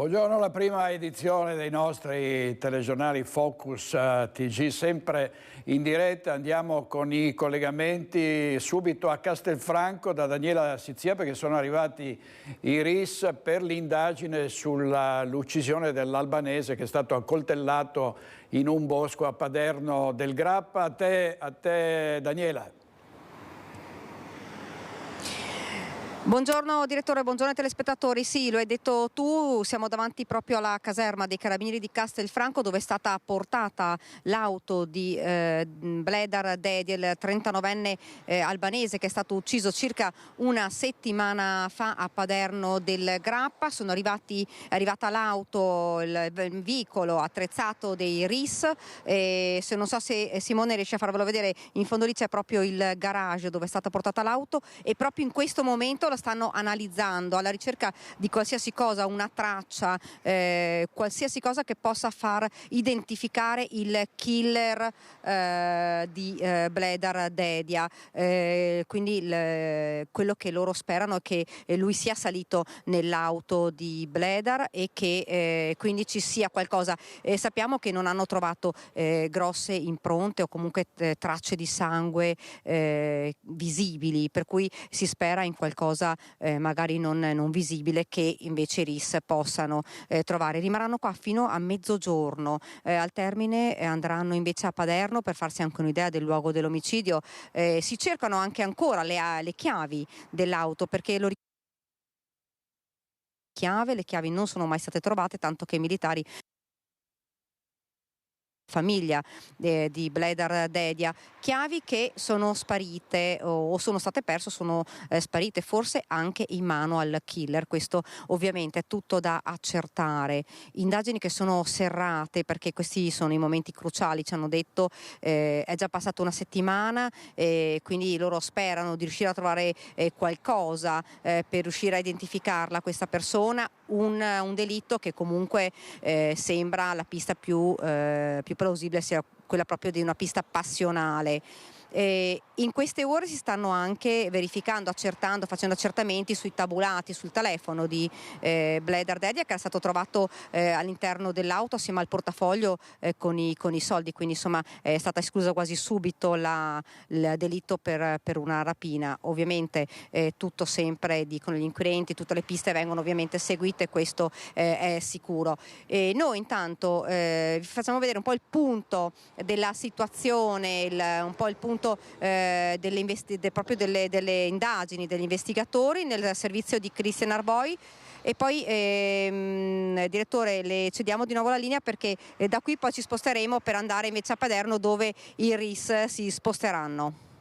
Buongiorno, la prima edizione dei nostri telegiornali Focus TG, sempre in diretta. Andiamo con i collegamenti subito a Castelfranco da Daniela Sizia, perché sono arrivati i RIS per l'indagine sull'uccisione dell'albanese che è stato accoltellato in un bosco a Paderno del Grappa. A te Daniela. Buongiorno direttore, buongiorno telespettatori. Sì, lo hai detto tu, siamo davanti proprio alla caserma dei Carabinieri di Castelfranco, dove è stata portata l'auto di Bledar Dedi, il 39enne albanese che è stato ucciso circa una settimana fa a Paderno del Grappa. È arrivata l'auto, il veicolo attrezzato dei RIS, se non so se Simone riesce a farvelo vedere, in fondo lì c'è proprio il garage dove è stata portata l'auto, e proprio in questo momento la stanno analizzando alla ricerca di qualsiasi cosa, una traccia, qualsiasi cosa che possa far identificare il killer di Bledar Dedi. Quindi quello che loro sperano è che lui sia salito nell'auto di Bledar e che quindi ci sia qualcosa. Sappiamo che non hanno trovato grosse impronte o comunque tracce di sangue visibili, per cui si spera in qualcosa magari non visibile che invece i RIS possano trovare. Rimarranno qua fino a mezzogiorno, al termine andranno invece a Paderno per farsi anche un'idea del luogo dell'omicidio. Si cercano anche ancora le chiavi dell'auto, perché le chiavi non sono mai state trovate, tanto che i militari, famiglia di Bledar Dedi, chiavi che sono sparite o sono state perse, sono sparite forse anche in mano al killer. Questo ovviamente è tutto da accertare, indagini che sono serrate perché questi sono i momenti cruciali, ci hanno detto, è già passata una settimana, quindi loro sperano di riuscire a trovare qualcosa per riuscire a identificarla, questa persona, un delitto che comunque sembra la pista più plausibile sia quella proprio di una pista passionale. In queste ore si stanno anche verificando, accertando, facendo accertamenti sui tabulati, sul telefono di Bledar Dedi, che era stato trovato all'interno dell'auto assieme al portafoglio con i soldi, quindi insomma è stata esclusa quasi subito il delitto per una rapina. Ovviamente tutto sempre, dicono gli inquirenti, tutte le piste vengono ovviamente seguite, questo è sicuro. Noi intanto vi facciamo vedere un po' il punto della situazione, un po' il punto proprio delle indagini degli investigatori nel servizio di Christian Arboi. E poi direttore, le cediamo di nuovo la linea, perché da qui poi ci sposteremo per andare invece a Paderno, dove i RIS si sposteranno.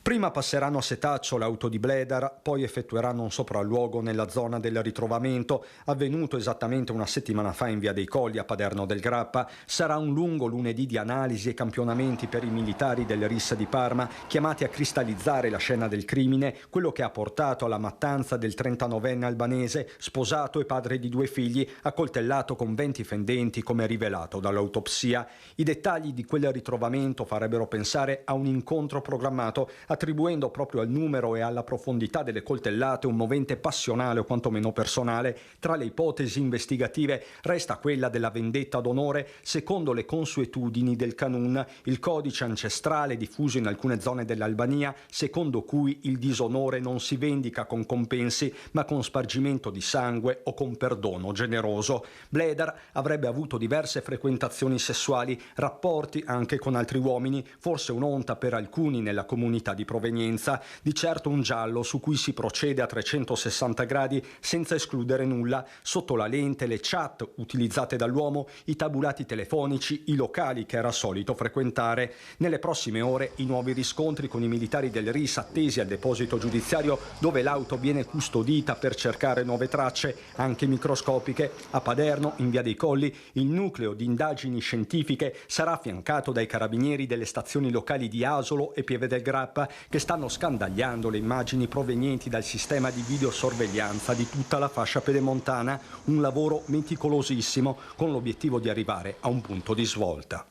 Prima passeranno a setaccio l'auto di Bledar, poi effettueranno un sopralluogo nella zona del ritrovamento, avvenuto esattamente una settimana fa in via dei Colli a Paderno del Grappa. Sarà un lungo lunedì di analisi e campionamenti per i militari del RIS di Parma, chiamati a cristallizzare la scena del crimine, quello che ha portato alla mattanza del 39enne albanese, sposato e padre di 2 figli, accoltellato con 20 fendenti, come rivelato dall'autopsia. I dettagli di quel ritrovamento farebbero pensare a un incontro programmato, attribuendo proprio al numero e alla profondità delle coltellate un movente passionale o quantomeno personale. Tra le ipotesi investigative resta quella della vendetta d'onore, secondo le consuetudini del Kanun, il codice ancestrale diffuso in alcune zone dell'Albania, secondo cui il disonore non si vendica con compensi ma con spargimento di sangue o con perdono generoso. Bledar avrebbe avuto diverse frequentazioni sessuali, rapporti anche con altri uomini, forse un'onta per alcuni nella comunità di provenienza, di certo un giallo su cui si procede a 360 gradi senza escludere nulla, sotto la lente le chat utilizzate dall'uomo, i tabulati telefonici, i locali che era solito frequentare. Nelle prossime ore i nuovi riscontri con i militari del RIS attesi al deposito giudiziario, dove l'auto viene custodita per cercare nuove tracce, anche microscopiche. A Paderno, in via dei Colli, il nucleo di indagini scientifiche sarà affiancato dai carabinieri delle stazioni locali di Asolo e Pieve del Grappa, che stanno scandagliando le immagini provenienti dal sistema di videosorveglianza di tutta la fascia pedemontana, un lavoro meticolosissimo con l'obiettivo di arrivare a un punto di svolta.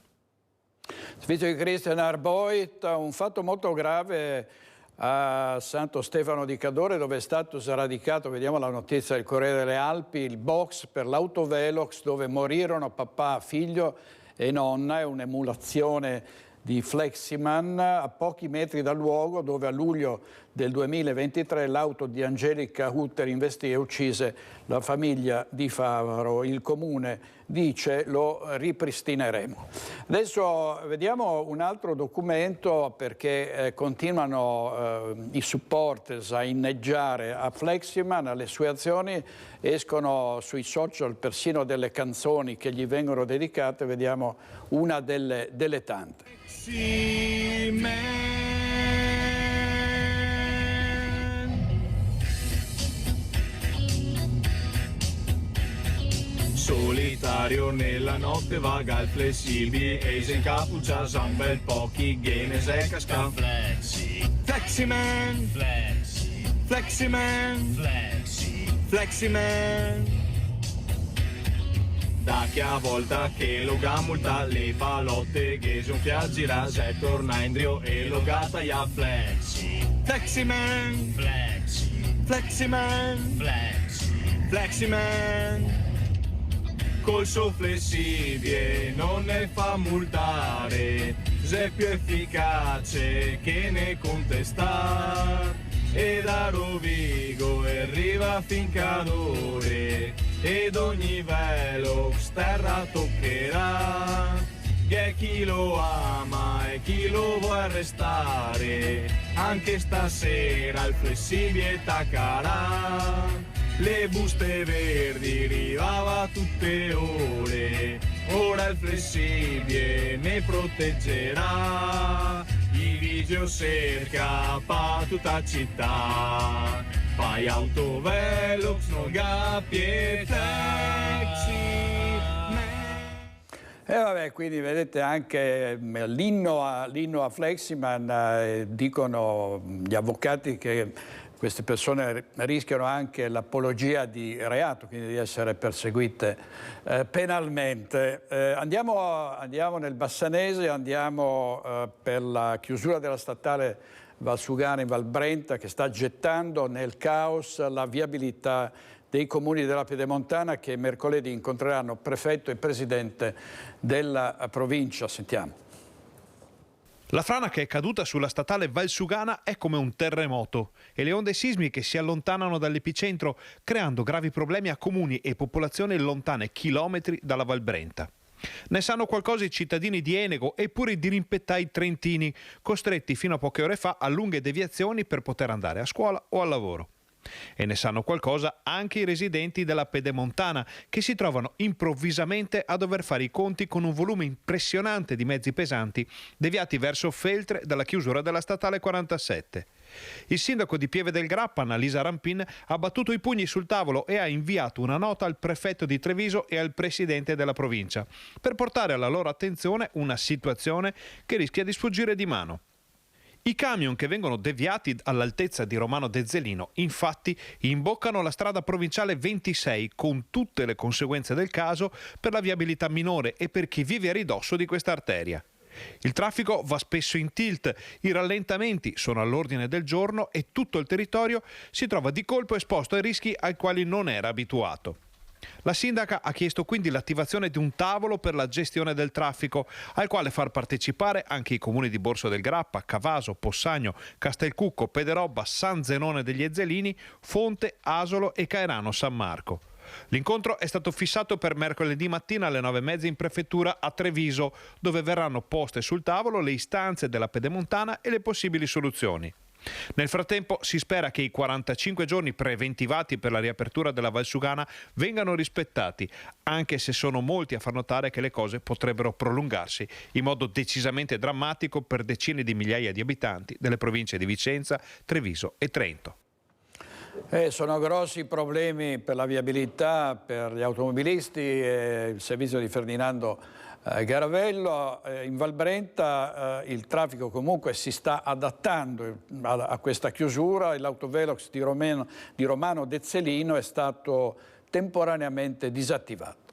Servizio di Christian Arbeit, un fatto molto grave a Santo Stefano di Cadore, dove è stato sradicato, vediamo la notizia del Corriere delle Alpi, il box per l'autovelox dove morirono papà, figlio e nonna. È un'emulazione di Fleximan a pochi metri dal luogo dove a luglio del 2023 l'auto di Angelica Hutter investì e uccise la famiglia di Favaro. Il comune dice lo ripristineremo. Adesso vediamo un altro documento, perché continuano i supporters a inneggiare a Fleximan, alle sue azioni. Escono sui social persino delle canzoni che gli vengono dedicate. Vediamo una delle tante. Solitario nella notte vaga il flessibile e si incappuccia un bel pochi game e casca. Fleximan, Fleximan, Fleximan. Da che a volta che lo gamulta le palotte che son gira se torna in drio e lo gatta ya Fleximan, Fleximan, Fleximan. Col suo flessibile non ne fa multare, se è più efficace che ne contestar. E da Rovigo arriva fin Cadore, ed ogni velo terra toccherà. Che chi lo ama e chi lo vuole arrestare, anche stasera il flessibile taccarà. Le buste verdi arrivava tutte ore, ora il flessibile ne proteggerà. I vigio cerca pa tutta città, fai autovelox, no gappi e taxi. E vabbè, quindi vedete anche l'inno a Fleximan, dicono gli avvocati che queste persone rischiano anche l'apologia di reato, quindi di essere perseguite penalmente. Andiamo nel Bassanese, andiamo per la chiusura della statale Valsugana in Val Brenta, che sta gettando nel caos la viabilità dei comuni della Pedemontana, che mercoledì incontreranno prefetto e presidente della provincia. Sentiamo. La frana che è caduta sulla statale Valsugana è come un terremoto e le onde sismiche si allontanano dall'epicentro, creando gravi problemi a comuni e popolazioni lontane chilometri dalla Val Brenta. Ne sanno qualcosa i cittadini di Enego e pure i dirimpettai trentini, costretti fino a poche ore fa a lunghe deviazioni per poter andare a scuola o al lavoro. E ne sanno qualcosa anche i residenti della Pedemontana, che si trovano improvvisamente a dover fare i conti con un volume impressionante di mezzi pesanti deviati verso Feltre dalla chiusura della statale 47. Il sindaco di Pieve del Grappa, Annalisa Rampin, ha battuto i pugni sul tavolo e ha inviato una nota al prefetto di Treviso e al presidente della provincia per portare alla loro attenzione una situazione che rischia di sfuggire di mano. I camion che vengono deviati all'altezza di Romano Dezzelino, infatti, imboccano la strada provinciale 26 con tutte le conseguenze del caso per la viabilità minore e per chi vive a ridosso di questa arteria. Il traffico va spesso in tilt, i rallentamenti sono all'ordine del giorno e tutto il territorio si trova di colpo esposto ai rischi ai quali non era abituato. La sindaca ha chiesto quindi l'attivazione di un tavolo per la gestione del traffico, al quale far partecipare anche i comuni di Borso del Grappa, Cavaso, Possagno, Castelcucco, Pederobba, San Zenone degli Ezzelini, Fonte, Asolo e Caerano San Marco. L'incontro è stato fissato per mercoledì mattina alle 9:30 in prefettura a Treviso, dove verranno poste sul tavolo le istanze della Pedemontana e le possibili soluzioni. Nel frattempo si spera che i 45 giorni preventivati per la riapertura della Valsugana vengano rispettati, anche se sono molti a far notare che le cose potrebbero prolungarsi in modo decisamente drammatico per decine di migliaia di abitanti delle province di Vicenza, Treviso e Trento. Sono grossi problemi per la viabilità, per gli automobilisti, il servizio di Ferdinando Garavello. In Val Brenta il traffico comunque si sta adattando a questa chiusura. L'autovelox di Romano Dezzelino è stato temporaneamente disattivato.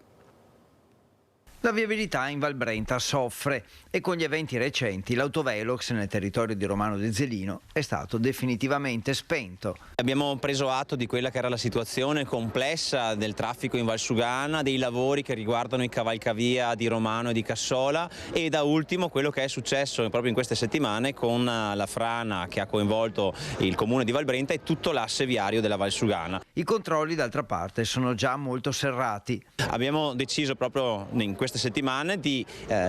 La viabilità in Val Brenta soffre e con gli eventi recenti l'autovelox nel territorio di Romano de Zelino è stato definitivamente spento. Abbiamo preso atto di quella che era la situazione complessa del traffico in Valsugana, dei lavori che riguardano i cavalcavia di Romano e di Cassola e da ultimo quello che è successo proprio in queste settimane con la frana che ha coinvolto il comune di Val Brenta e tutto l'asse viario della Valsugana. I controlli d'altra parte sono già molto serrati. Abbiamo deciso proprio in queste settimane di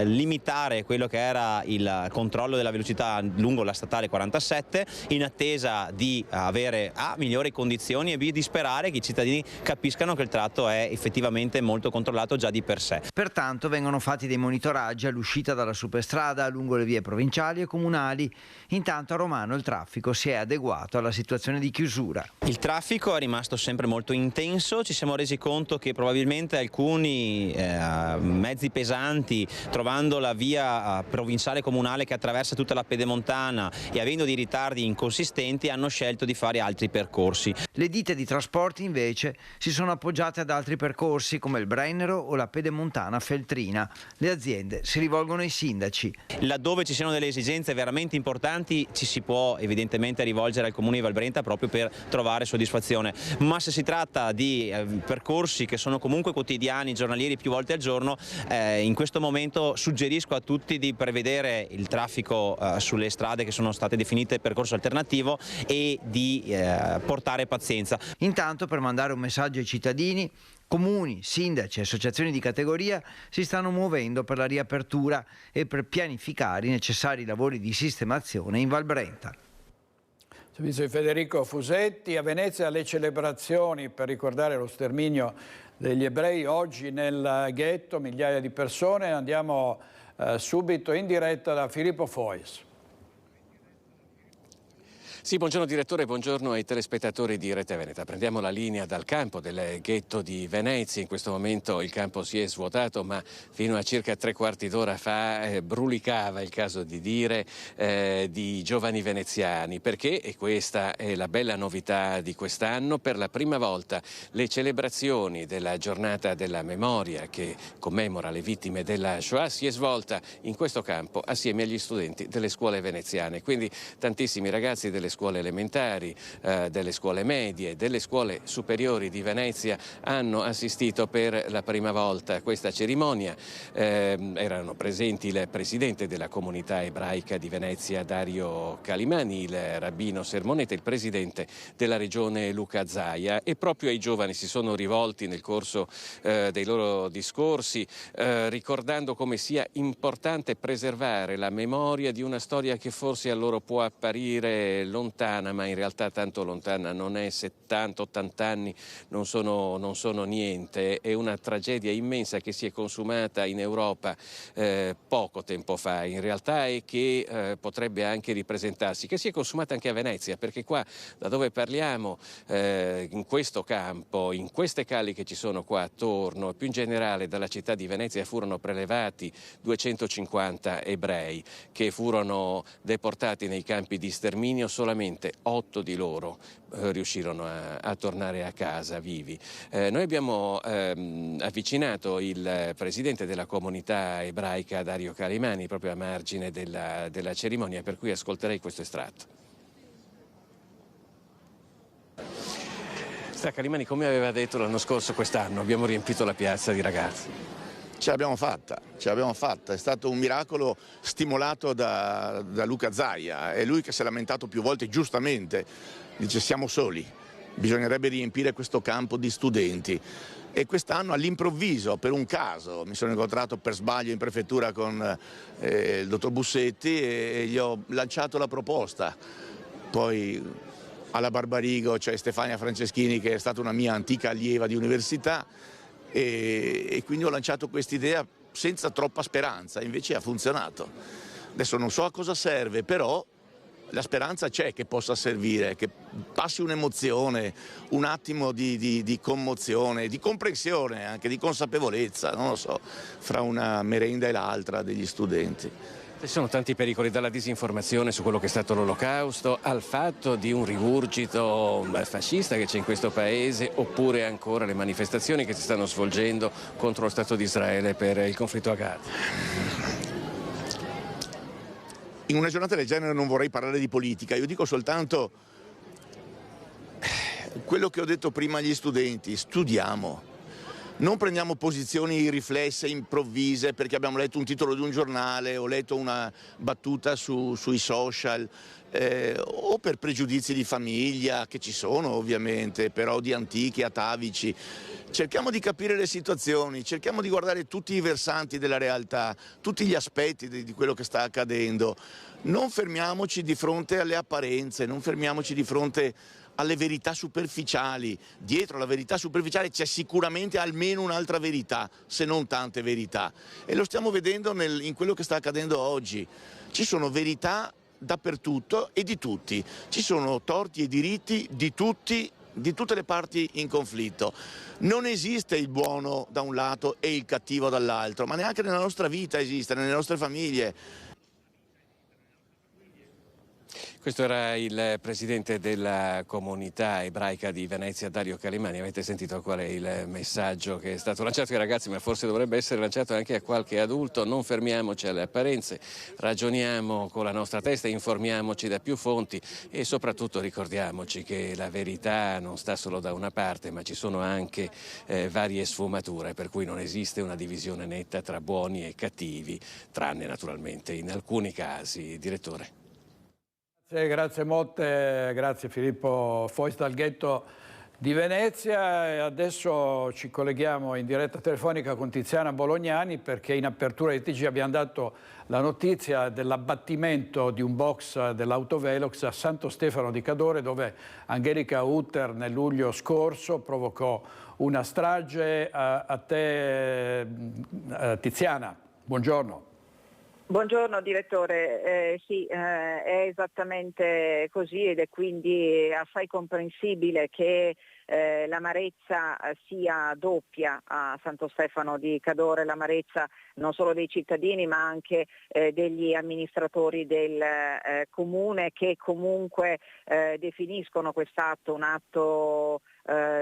limitare quello che era il controllo della velocità lungo la statale 47 in attesa di avere A, migliori condizioni e B, di sperare che i cittadini capiscano che il tratto è effettivamente molto controllato già di per sé. Pertanto vengono fatti dei monitoraggi all'uscita dalla superstrada lungo le vie provinciali e comunali. Intanto a Romano il traffico si è adeguato alla situazione di chiusura. Il traffico è rimasto sempre molto intenso, ci siamo resi conto che probabilmente alcuni mezzi pesanti, trovando la via provinciale comunale che attraversa tutta la pedemontana e avendo dei ritardi inconsistenti, hanno scelto di fare altri percorsi. Le ditte di trasporti invece si sono appoggiate ad altri percorsi come il Brennero o la pedemontana Feltrina. Le aziende si rivolgono ai sindaci. Laddove ci siano delle esigenze veramente importanti ci si può evidentemente rivolgere al comune di Val Brenta proprio per trovare soddisfazione, ma se si tratta di percorsi che sono comunque quotidiani, giornalieri, più volte al giorno, in questo momento suggerisco a tutti di prevedere il traffico sulle strade che sono state definite percorso alternativo e di portare pazienza. Intanto, per mandare un messaggio ai cittadini, comuni, sindaci e associazioni di categoria si stanno muovendo per la riapertura e per pianificare i necessari lavori di sistemazione in Val Brenta. Servizio di Federico Fusetti. A Venezia le celebrazioni per ricordare lo sterminio degli ebrei oggi nel ghetto, migliaia di persone. Andiamo subito in diretta da Filippo Fois. Sì, buongiorno direttore, buongiorno ai telespettatori di Rete Veneta. Prendiamo la linea dal campo del ghetto di Venezia. In questo momento il campo si è svuotato, ma fino a circa 3/4 d'ora fa brulicava, il caso di dire, di giovani veneziani. Perché, e questa è la bella novità di quest'anno, per la prima volta le celebrazioni della giornata della memoria che commemora le vittime della Shoah si è svolta in questo campo assieme agli studenti delle scuole veneziane. Quindi tantissimi ragazzi delle scuole elementari, delle scuole medie, delle scuole superiori di Venezia hanno assistito per la prima volta a questa cerimonia. Erano presenti il presidente della comunità ebraica di Venezia, Dario Calimani, il rabbino Sermoneta, il presidente della regione Luca Zaia, e proprio ai giovani si sono rivolti nel corso dei loro discorsi, ricordando come sia importante preservare la memoria di una storia che forse a loro può apparire lontana, ma in realtà tanto lontana non è. 70-80 anni non sono niente. È una tragedia immensa che si è consumata in Europa poco tempo fa in realtà, e che potrebbe anche ripresentarsi, che si è consumata anche a Venezia, perché qua da dove parliamo, in questo campo, in queste calli che ci sono qua attorno, e più in generale dalla città di Venezia, furono prelevati 250 ebrei che furono deportati nei campi di sterminio. Solamente 8 di loro riuscirono a tornare a casa vivi. Noi abbiamo avvicinato il presidente della comunità ebraica, Dario Calimani, proprio a margine della cerimonia, per cui ascolterei questo estratto. Calimani, come aveva detto l'anno scorso, quest'anno abbiamo riempito la piazza di ragazzi. Ce l'abbiamo fatta, è stato un miracolo stimolato da Luca Zaia. È lui che si è lamentato più volte, giustamente, dice siamo soli, bisognerebbe riempire questo campo di studenti. E quest'anno all'improvviso, per un caso, mi sono incontrato per sbaglio in prefettura con il dottor Bussetti e gli ho lanciato la proposta. Poi alla Barbarigo c'è Stefania Franceschini, che è stata una mia antica allieva di università, e quindi ho lanciato quest'idea senza troppa speranza, invece ha funzionato. Adesso non so a cosa serve, però la speranza c'è che possa servire, che passi un'emozione, un attimo di commozione, di comprensione, anche di consapevolezza, non lo so, fra una merenda e l'altra degli studenti. Ci sono tanti pericoli, dalla disinformazione su quello che è stato l'Olocausto al fatto di un rigurgito fascista che c'è in questo paese, oppure ancora le manifestazioni che si stanno svolgendo contro lo Stato di Israele per il conflitto a Gaza. In una giornata del genere non vorrei parlare di politica, io dico soltanto quello che ho detto prima agli studenti: studiamo. Non prendiamo posizioni riflesse, improvvise, perché abbiamo letto un titolo di un giornale o letto una battuta sui social, o per pregiudizi di famiglia, che ci sono ovviamente, però di antichi, atavici. Cerchiamo di capire le situazioni, cerchiamo di guardare tutti i versanti della realtà, tutti gli aspetti di quello che sta accadendo. Non fermiamoci di fronte alle apparenze, non fermiamoci di fronte alle verità superficiali. Dietro la verità superficiale c'è sicuramente almeno un'altra verità, se non tante verità, e lo stiamo vedendo in quello che sta accadendo oggi. Ci sono verità dappertutto e di tutti, ci sono torti e diritti di tutti, di tutte le parti in conflitto. Non esiste il buono da un lato e il cattivo dall'altro, ma neanche nella nostra vita esiste, nelle nostre famiglie. Questo era il presidente della comunità ebraica di Venezia, Dario Calimani. Avete sentito qual è il messaggio che è stato lanciato ai ragazzi, ma forse dovrebbe essere lanciato anche a qualche adulto. Non fermiamoci alle apparenze, ragioniamo con la nostra testa, informiamoci da più fonti e soprattutto ricordiamoci che la verità non sta solo da una parte, ma ci sono anche varie sfumature, per cui non esiste una divisione netta tra buoni e cattivi, tranne naturalmente in alcuni casi. Direttore. Grazie molte, grazie Filippo Fois dal ghetto di Venezia, e adesso ci colleghiamo in diretta telefonica con Tiziana Bolognani, perché in apertura di TG abbiamo dato la notizia dell'abbattimento di un box dell'Autovelox a Santo Stefano di Cadore, dove Angelica Hutter nel luglio scorso provocò una strage. A te Tiziana, buongiorno. Buongiorno direttore, sì, è esattamente così, ed è quindi assai comprensibile che l'amarezza sia doppia a Santo Stefano di Cadore, l'amarezza non solo dei cittadini ma anche degli amministratori del comune, che comunque definiscono quest'atto un atto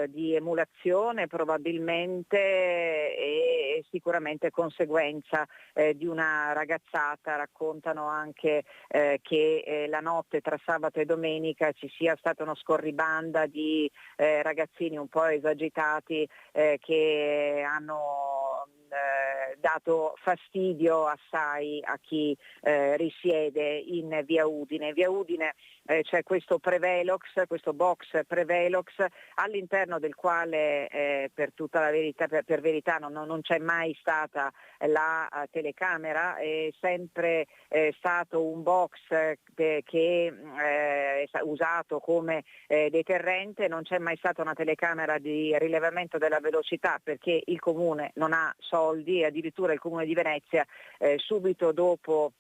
di emulazione probabilmente, e sicuramente conseguenza di una ragazzata. Raccontano anche che la notte tra sabato e domenica ci sia stata uno scorribanda di ragazzini un po' esagitati che hanno dato fastidio assai a chi risiede in via Udine. Via Udine c'è questo Prevelox, questo box Prevelox, all'interno del quale per tutta la verità, per verità non c'è mai stata la telecamera, è sempre stato un box che è usato come deterrente, non c'è mai stata una telecamera di rilevamento della velocità perché il comune non ha soldi, addirittura il comune di Venezia subito dopo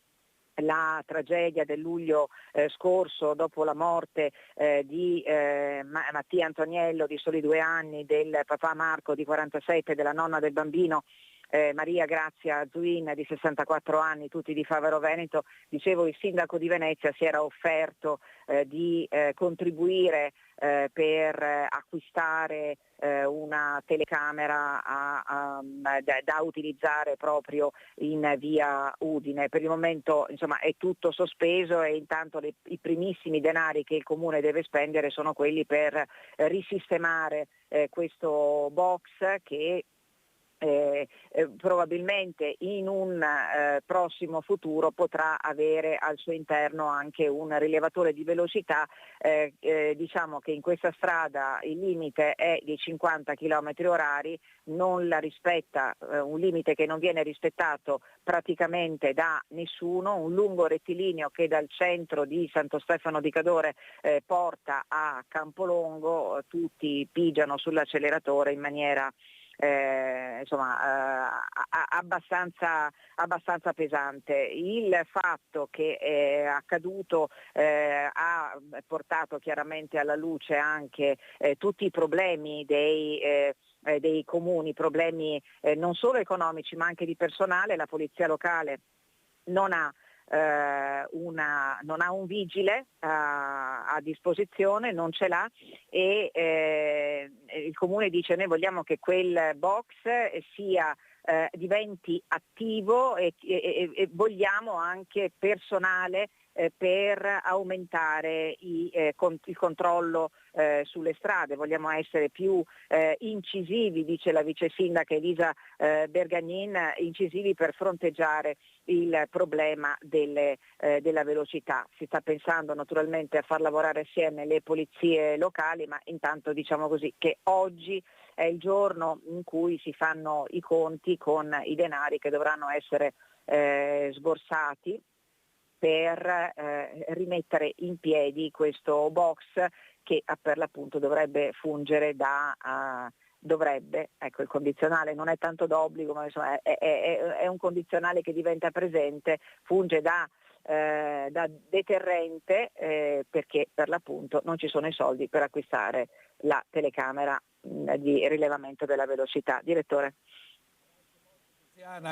la tragedia del luglio scorso, dopo la morte di Mattia Antoniello di soli 2 anni, del papà Marco di 47, della nonna del bambino Maria Grazia Zuin di 64 anni, tutti di Favaro Veneto. Dicevo, il sindaco di Venezia si era offerto di contribuire per acquistare una telecamera da utilizzare proprio in via Udine. Per il momento insomma è tutto sospeso, e intanto i primissimi denari che il comune deve spendere sono quelli per risistemare questo box che probabilmente in un prossimo futuro potrà avere al suo interno anche un rilevatore di velocità. Diciamo che in questa strada il limite è di 50 km/h, non la rispetta, un limite che non viene rispettato praticamente da nessuno, un lungo rettilineo che dal centro di Santo Stefano di Cadore porta a Campolongo. Tutti pigiano sull'acceleratore in maniera abbastanza pesante. Il fatto che è accaduto ha portato chiaramente alla luce anche tutti i problemi dei comuni, problemi non solo economici ma anche di personale. La polizia locale non ha non ha un vigile a disposizione, non ce l'ha, e il comune dice: noi vogliamo che quel box diventi attivo e vogliamo anche personale per aumentare il controllo sulle strade. Vogliamo essere più incisivi, dice la vice sindaca Elisa Bergagnin, incisivi per fronteggiare il problema della velocità. Si sta pensando naturalmente a far lavorare assieme le polizie locali, ma intanto diciamo così che oggi è il giorno in cui si fanno i conti con i denari che dovranno essere sborsati per rimettere in piedi questo box che per l'appunto dovrebbe fungere ecco, il condizionale non è tanto d'obbligo, ma insomma è un condizionale che diventa presente, funge da deterrente perché per l'appunto non ci sono i soldi per acquistare la telecamera di rilevamento della velocità. Direttore.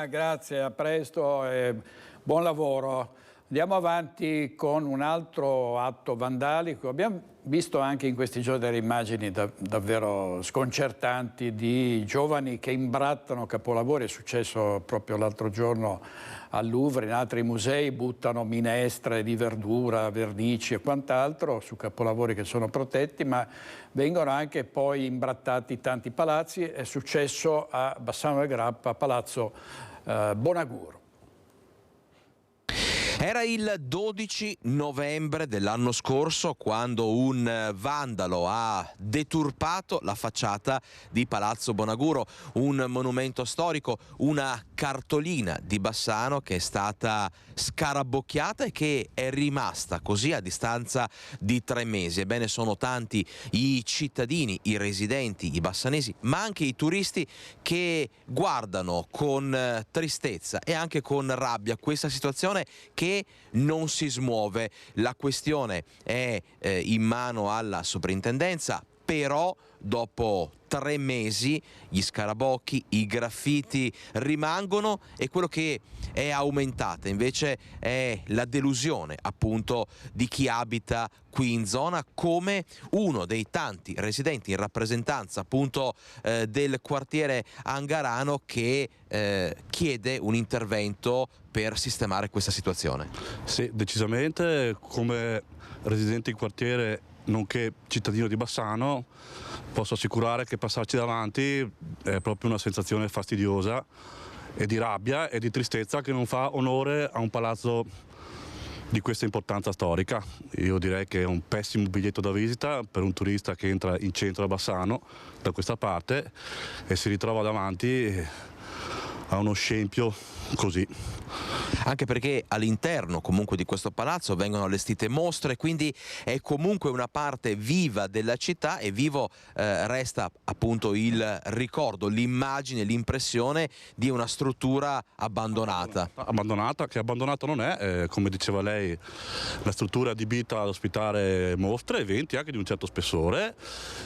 Grazie, a presto e buon lavoro. Andiamo avanti con un altro atto vandalico. Abbiamo visto anche in questi giorni delle immagini davvero sconcertanti di giovani che imbrattano capolavori. È successo proprio l'altro giorno al Louvre, in altri musei buttano minestre di verdura, vernici e quant'altro su capolavori che sono protetti, ma vengono anche poi imbrattati tanti palazzi. È successo a Bassano del Grappa, Palazzo Bonaguro. Era il 12 novembre dell'anno scorso quando un vandalo ha deturpato la facciata di Palazzo Bonaguro, un monumento storico, una cartolina di Bassano che è stata scarabocchiata e che è rimasta così a distanza di 3 mesi. Ebbene, sono tanti i cittadini, i residenti, i bassanesi, ma anche i turisti che guardano con tristezza e anche con rabbia questa situazione che non si smuove. La questione è in mano alla soprintendenza, però dopo 3 mesi gli scarabocchi, i graffiti rimangono e quello che è aumentata invece è la delusione appunto di chi abita qui in zona, come uno dei tanti residenti in rappresentanza appunto del quartiere Angarano che chiede un intervento per sistemare questa situazione. Sì, decisamente, come residente in quartiere nonché cittadino di Bassano posso assicurare che passarci davanti è proprio una sensazione fastidiosa e di rabbia e di tristezza che non fa onore a un palazzo di questa importanza storica. Io direi che è un pessimo biglietto da visita per un turista che entra in centro a Bassano da questa parte e si ritrova davanti a uno scempio così. Anche perché all'interno comunque di questo palazzo vengono allestite mostre, quindi è comunque una parte viva della città e vivo resta appunto il ricordo, l'immagine, l'impressione di una struttura abbandonata. Abbandonata, che abbandonata non è, come diceva lei, la struttura è adibita ad ospitare mostre, eventi anche di un certo spessore,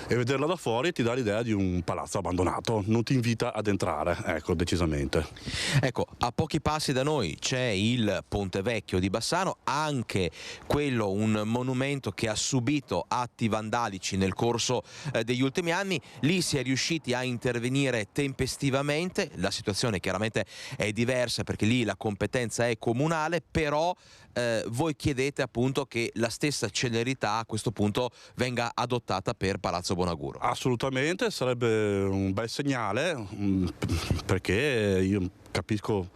e vederla da fuori ti dà l'idea di un palazzo abbandonato, non ti invita ad entrare, ecco, decisamente. Ecco, a pochi passi da noi c'è il Ponte Vecchio di Bassano, anche quello un monumento che ha subito atti vandalici nel corso degli ultimi anni. Lì si è riusciti a intervenire tempestivamente, la situazione chiaramente è diversa perché lì la competenza è comunale, però voi chiedete appunto che la stessa celerità a questo punto venga adottata per Palazzo Bonaguro. Assolutamente, sarebbe un bel segnale, perché io capisco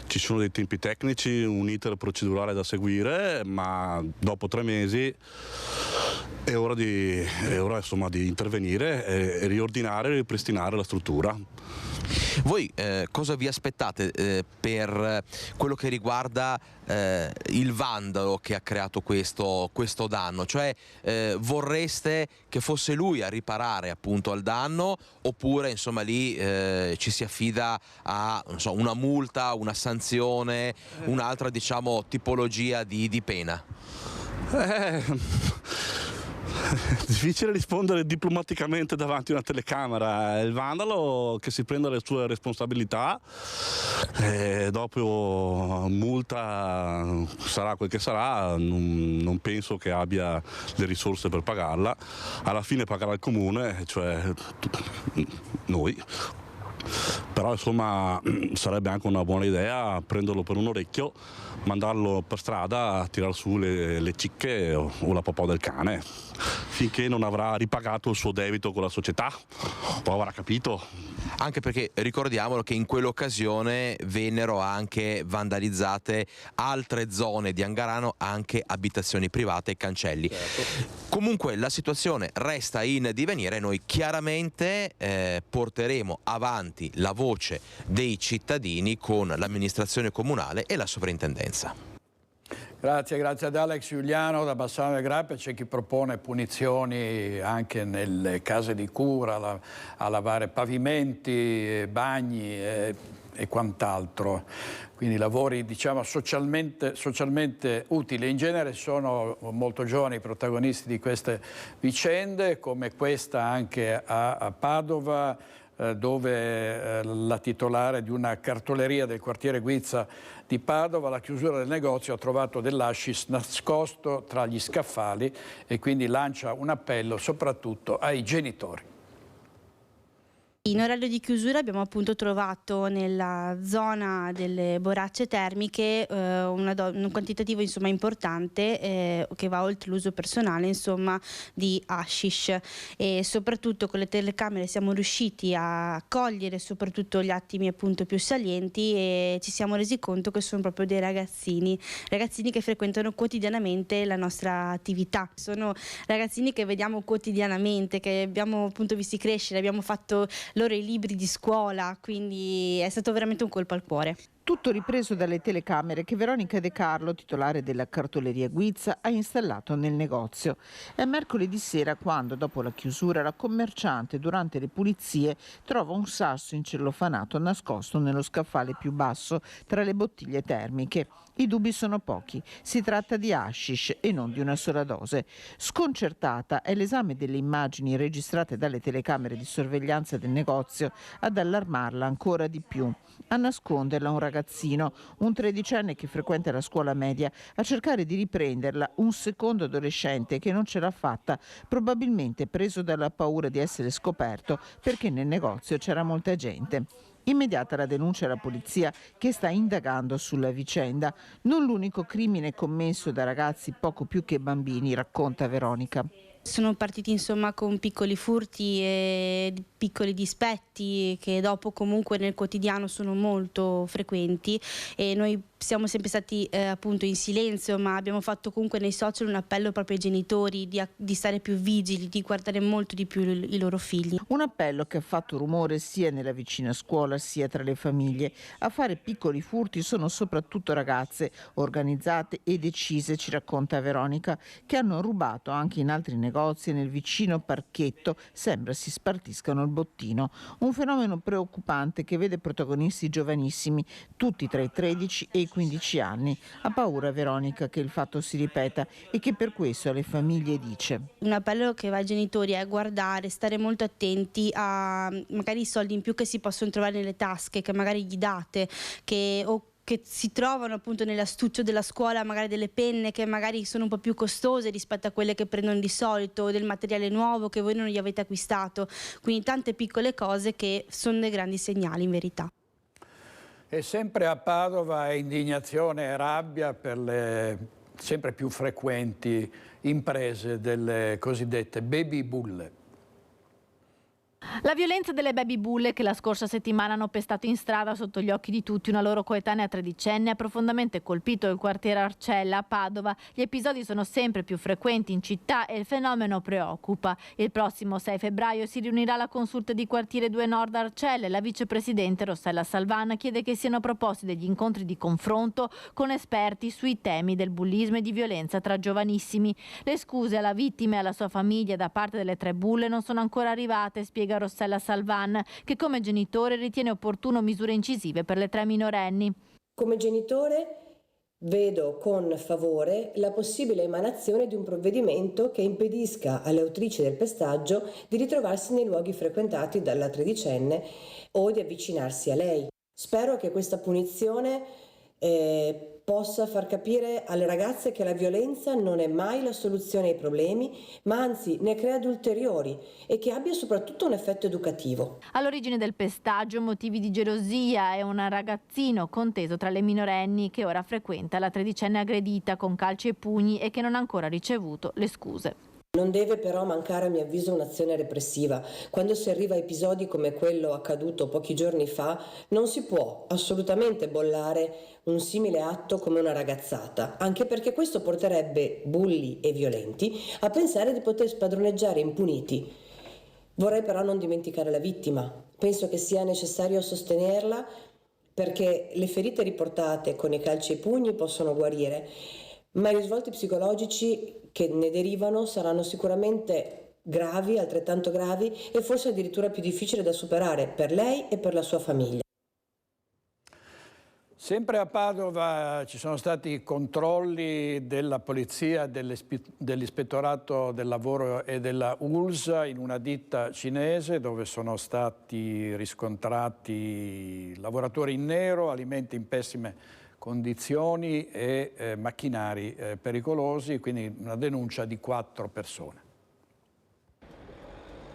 ci sono dei tempi tecnici, un iter procedurale da seguire, ma dopo 3 mesi è ora insomma di intervenire e riordinare e ripristinare la struttura. Voi cosa vi aspettate per quello che riguarda il vandalo che ha creato questo danno? Cioè vorreste che fosse lui a riparare appunto al danno, oppure insomma lì ci si affida a non so, una multa, una sanzione, un'altra diciamo tipologia di pena? Difficile rispondere diplomaticamente davanti a una telecamera. È il vandalo che si prende le sue responsabilità e dopo multa sarà quel che sarà, non penso che abbia le risorse per pagarla. Alla fine pagherà il comune, cioè noi. Però insomma sarebbe anche una buona idea prenderlo per un orecchio, mandarlo per strada a tirar su le cicche o la popò del cane finché non avrà ripagato il suo debito con la società, poi avrà capito. Anche perché ricordiamolo che in quell'occasione vennero anche vandalizzate altre zone di Angarano, anche abitazioni private e cancelli. Certo. Comunque la situazione resta in divenire e noi chiaramente porteremo avanti la voce dei cittadini con l'amministrazione comunale e la sovrintendenza. Grazie ad Alex Giuliano da Bassano del Grappa. C'è chi propone punizioni anche nelle case di cura, a lavare pavimenti, bagni e quant'altro. Quindi lavori diciamo socialmente utili. In genere sono molto giovani i protagonisti di queste vicende, come questa anche a Padova, dove la titolare di una cartoleria del quartiere Guizza di Padova, alla chiusura del negozio, ha trovato dell'hashish nascosto tra gli scaffali e quindi lancia un appello soprattutto ai genitori. In orario di chiusura abbiamo appunto trovato nella zona delle borracce termiche un quantitativo insomma importante che va oltre l'uso personale insomma di hashish, e soprattutto con le telecamere siamo riusciti a cogliere soprattutto gli attimi appunto più salienti e ci siamo resi conto che sono proprio dei ragazzini che frequentano quotidianamente la nostra attività. Sono ragazzini che vediamo quotidianamente, che abbiamo appunto visti crescere, abbiamo fatto loro i libri di scuola, quindi è stato veramente un colpo al cuore. Tutto ripreso dalle telecamere che Veronica De Carlo, titolare della cartoleria Guizza, ha installato nel negozio. È mercoledì sera quando, dopo la chiusura, la commerciante durante le pulizie trova un sasso incellofanato nascosto nello scaffale più basso tra le bottiglie termiche. I dubbi sono pochi, si tratta di hashish e non di una sola dose. Sconcertata è l'esame delle immagini registrate dalle telecamere di sorveglianza del negozio ad allarmarla ancora di più. A nasconderla un ragazzino, un 13enne che frequenta la scuola media, a cercare di riprenderla un secondo adolescente che non ce l'ha fatta, probabilmente preso dalla paura di essere scoperto perché nel negozio c'era molta gente. Immediata la denuncia alla polizia che sta indagando sulla vicenda. Non l'unico crimine commesso da ragazzi poco più che bambini, racconta Veronica. Sono partiti insomma con piccoli furti e piccoli dispetti che dopo comunque nel quotidiano sono molto frequenti, e noi siamo sempre stati appunto in silenzio, ma abbiamo fatto comunque nei social un appello proprio ai genitori di stare più vigili, di guardare molto di più i loro figli. Un appello che ha fatto rumore sia nella vicina scuola sia tra le famiglie. A fare piccoli furti sono soprattutto ragazze organizzate e decise, ci racconta Veronica, che hanno rubato anche in altri negozi e nel vicino parchetto sembra si spartiscano il bottino. Un fenomeno preoccupante che vede protagonisti giovanissimi, tutti tra i 13 e i 15 anni. Ha paura Veronica che il fatto si ripeta e che per questo alle famiglie dice: un appello che va ai genitori è guardare, stare molto attenti a magari i soldi in più che si possono trovare nelle tasche, che magari gli date, che si trovano appunto nell'astuccio della scuola, magari delle penne che magari sono un po' più costose rispetto a quelle che prendono di solito, del materiale nuovo che voi non gli avete acquistato, quindi tante piccole cose che sono dei grandi segnali in verità. E sempre a Padova è indignazione e rabbia per le sempre più frequenti imprese delle cosiddette baby bulle. La violenza delle baby bulle che la scorsa settimana hanno pestato in strada sotto gli occhi di tutti una loro coetanea tredicenne ha profondamente colpito il quartiere Arcella a Padova. Gli episodi sono sempre più frequenti in città e il fenomeno preoccupa. Il prossimo 6 febbraio si riunirà la consulta di quartiere 2 Nord Arcella e la vicepresidente Rossella Salvan chiede che siano proposti degli incontri di confronto con esperti sui temi del bullismo e di violenza tra giovanissimi. Le scuse alla vittima e alla sua famiglia da parte delle tre bulle non sono ancora arrivate, spiega Rossella Salvan, che come genitore ritiene opportuno misure incisive per le tre minorenni. Come genitore Vedo con favore la possibile emanazione di un provvedimento che impedisca alle autrici del pestaggio di ritrovarsi nei luoghi frequentati dalla tredicenne o di avvicinarsi a lei. Spero che questa punizione possa far capire alle ragazze che la violenza non è mai la soluzione ai problemi, ma anzi ne crea di ulteriori, e che abbia soprattutto un effetto educativo. All'origine del pestaggio motivi di gelosia e un ragazzino conteso tra le minorenni che ora frequenta la tredicenne aggredita con calci e pugni e che non ha ancora ricevuto le scuse. Non deve però mancare, a mio avviso, un'azione repressiva. Quando si arriva a episodi come quello accaduto pochi giorni fa, non si può assolutamente bollare un simile atto come una ragazzata, anche perché questo porterebbe bulli e violenti a pensare di poter spadroneggiare impuniti. Vorrei però non dimenticare la vittima. Penso che sia necessario sostenerla, perché le ferite riportate con i calci e pugni possono guarire, ma i risvolti psicologici che ne derivano saranno sicuramente gravi, altrettanto gravi, e forse addirittura più difficili da superare per lei e per la sua famiglia. Sempre a Padova ci sono stati controlli della polizia, dell'ispettorato del lavoro e della ULSS in una ditta cinese, dove sono stati riscontrati lavoratori in nero, alimenti in pessime condizioni e macchinari pericolosi, quindi una denuncia di 4 persone.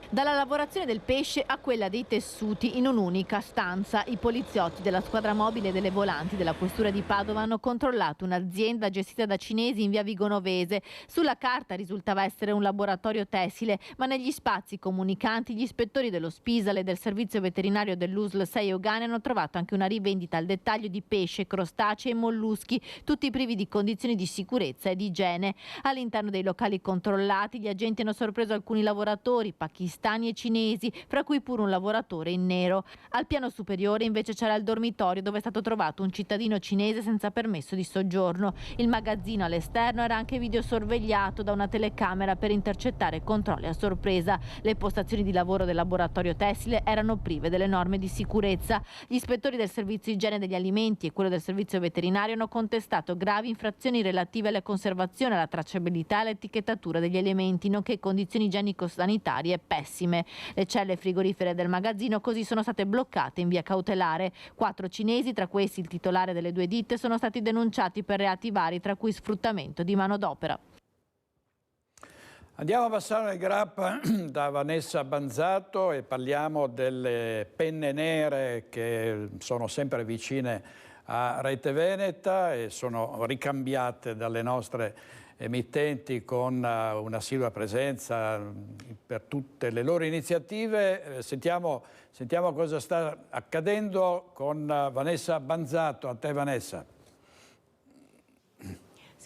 Dalla lavorazione del pesce a quella dei tessuti in un'unica stanza, i poliziotti della squadra mobile delle volanti della questura di Padova hanno controllato un'azienda gestita da cinesi in via Vigonovese. Sulla carta risultava essere un laboratorio tessile, ma negli spazi comunicanti gli ispettori dello Spisal e del servizio veterinario dell'USL 6 Ogani hanno trovato anche una rivendita al dettaglio di pesce, crostacei e molluschi, tutti privi di condizioni di sicurezza e di igiene. All'interno dei locali controllati gli agenti hanno sorpreso alcuni lavoratori pakistani e cinesi, fra cui pure un lavoratore in nero. Al piano superiore invece c'era il dormitorio, dove è stato trovato un cittadino cinese senza permesso di soggiorno. Il magazzino all'esterno era anche videosorvegliato da una telecamera per intercettare controlli a sorpresa. Le postazioni di lavoro del laboratorio tessile erano prive delle norme di sicurezza. Gli ispettori del servizio igiene degli alimenti e quello del servizio veterinario hanno contestato gravi infrazioni relative alla conservazione, alla tracciabilità e all'etichettatura degli alimenti, nonché condizioni igienico-sanitarie pessime. Le celle frigorifere del magazzino così sono state bloccate in via cautelare. 4 cinesi, tra questi il titolare delle 2 ditte, sono stati denunciati per reati vari, tra cui sfruttamento di manodopera. Andiamo a Bassano del Grappa da Vanessa Banzato e parliamo delle penne nere che sono sempre vicine a Rete Veneta e sono ricambiate dalle nostre emittenti con un'assidua presenza per tutte le loro iniziative. Sentiamo cosa sta accadendo con Vanessa Banzato. A te, Vanessa.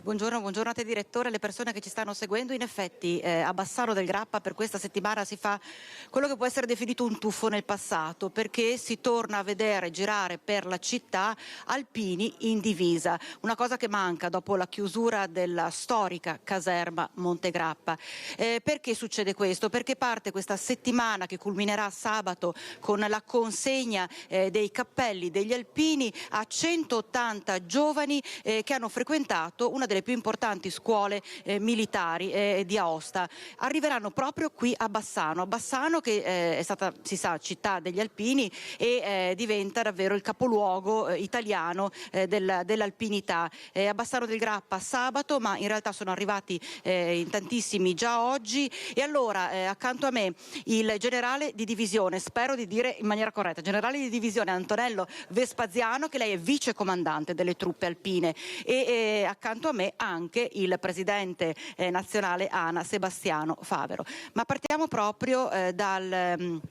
Buongiorno a te direttore, alle persone che ci stanno seguendo. In effetti a Bassano del Grappa per questa settimana si fa quello che può essere definito un tuffo nel passato, perché si torna a vedere girare per la città alpini in divisa, una cosa che manca dopo la chiusura della storica caserma Montegrappa. Perché succede questo? Perché parte questa settimana che culminerà sabato con la consegna dei cappelli degli alpini a 180 giovani che hanno frequentato una delle più importanti scuole militari di Aosta. Arriveranno proprio qui a Bassano che è stata, si sa, città degli alpini e diventa davvero il capoluogo italiano dell'alpinità. A Bassano del Grappa sabato, ma in realtà sono arrivati in tantissimi già oggi. E allora accanto a me il generale di divisione, spero di dire in maniera corretta, generale di divisione Antonello Vespaziano, che lei è vice comandante delle truppe alpine, e accanto a me anche il presidente nazionale ANA Sebastiano Favero. Ma partiamo proprio dal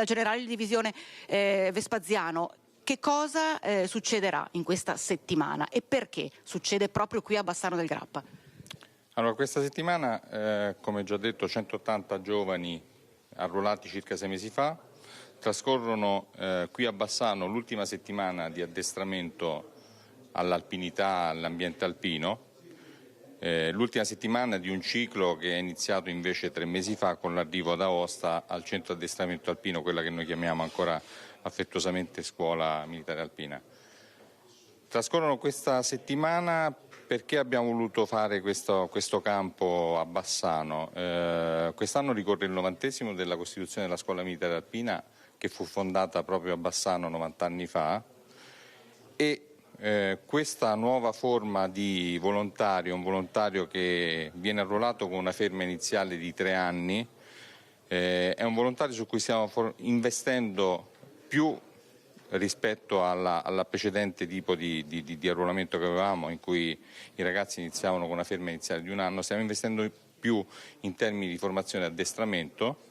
generale di divisione Vespaziano. Che cosa succederà in questa settimana e perché succede proprio qui a Bassano del Grappa? Allora, questa settimana, come già detto, 180 giovani arruolati circa 6 mesi fa trascorrono qui a Bassano l'ultima settimana di addestramento all'alpinità, all'ambiente alpino, l'ultima settimana di un ciclo che è iniziato invece 3 mesi fa con l'arrivo ad Aosta al centro addestramento alpino, quella che noi chiamiamo ancora affettuosamente Scuola Militare Alpina. Trascorrono questa settimana perché abbiamo voluto fare questo campo a Bassano. Quest'anno ricorre il 90° della costituzione della Scuola Militare Alpina, che fu fondata proprio a Bassano 90 anni fa, e questa nuova forma di volontario, un volontario che viene arruolato con una ferma iniziale di 3 anni, è un volontario su cui stiamo investendo più rispetto alla precedente tipo di arruolamento che avevamo, in cui i ragazzi iniziavano con una ferma iniziale di 1 anno. Stiamo investendo più in termini di formazione e addestramento,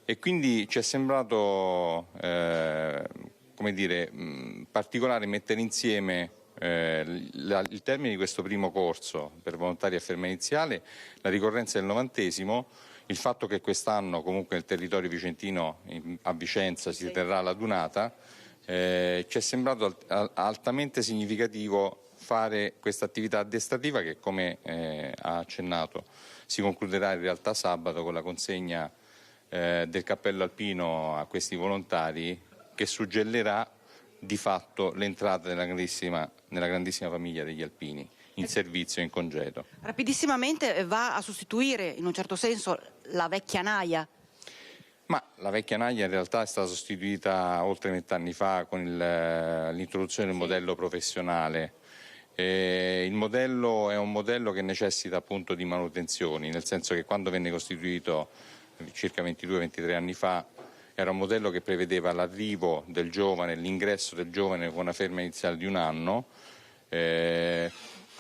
e quindi ci è sembrato particolare mettere insieme il termine di questo primo corso per volontari a ferma iniziale, la ricorrenza del 90°, il fatto che quest'anno comunque nel territorio vicentino, a Vicenza, si terrà la Dunata. Ci è sembrato altamente significativo fare questa attività addestrativa che, come ha accennato, si concluderà in realtà sabato con la consegna del cappello alpino a questi volontari, che suggellerà di fatto l'entrata nella grandissima famiglia degli alpini in servizio e in congedo. Rapidissimamente va a sostituire in un certo senso la vecchia naia. Ma la vecchia naia in realtà è stata sostituita oltre 20 anni fa con l'introduzione del modello professionale. Il modello è un modello che necessita appunto di manutenzioni, nel senso che quando venne costituito circa 22-23 anni fa era un modello che prevedeva l'arrivo del giovane, l'ingresso del giovane con una ferma iniziale di 1 anno,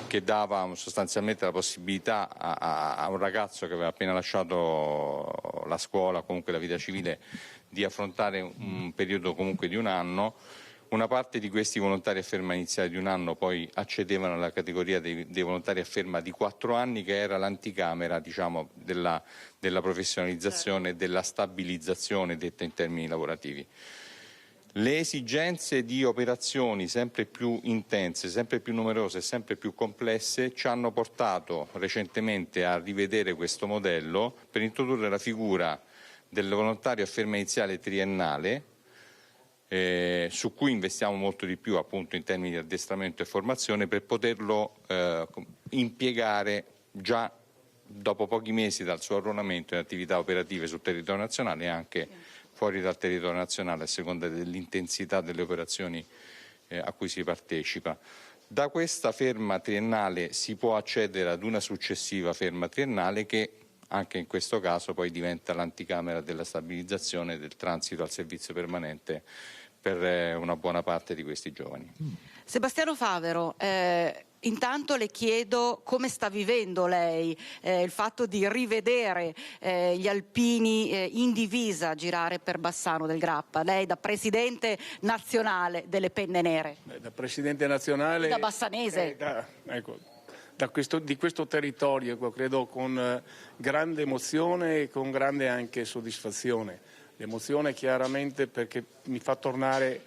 che dava sostanzialmente la possibilità a un ragazzo che aveva appena lasciato la scuola, comunque la vita civile, di affrontare un periodo comunque di 1 anno. Una parte di questi volontari a ferma iniziale di 1 anno poi accedevano alla categoria dei volontari a ferma di 4 anni, che era l'anticamera, diciamo, della professionalizzazione e della stabilizzazione, detta in termini lavorativi. Le esigenze di operazioni sempre più intense, sempre più numerose e sempre più complesse ci hanno portato recentemente a rivedere questo modello per introdurre la figura del volontario a ferma iniziale triennale, su cui investiamo molto di più appunto in termini di addestramento e formazione, per poterlo impiegare già dopo pochi mesi dal suo arruolamento in attività operative sul territorio nazionale e anche fuori dal territorio nazionale, a seconda dell'intensità delle operazioni a cui si partecipa. Da questa ferma triennale si può accedere ad una successiva ferma triennale, che anche in questo caso poi diventa l'anticamera della stabilizzazione e del transito al servizio permanente per una buona parte di questi giovani. Sebastiano Favero, intanto le chiedo come sta vivendo lei il fatto di rivedere gli alpini in divisa girare per Bassano del Grappa, lei da presidente nazionale delle Penne Nere. Da presidente nazionale... Da bassanese. Di questo territorio, credo con grande emozione e con grande anche soddisfazione. L'emozione chiaramente perché mi fa tornare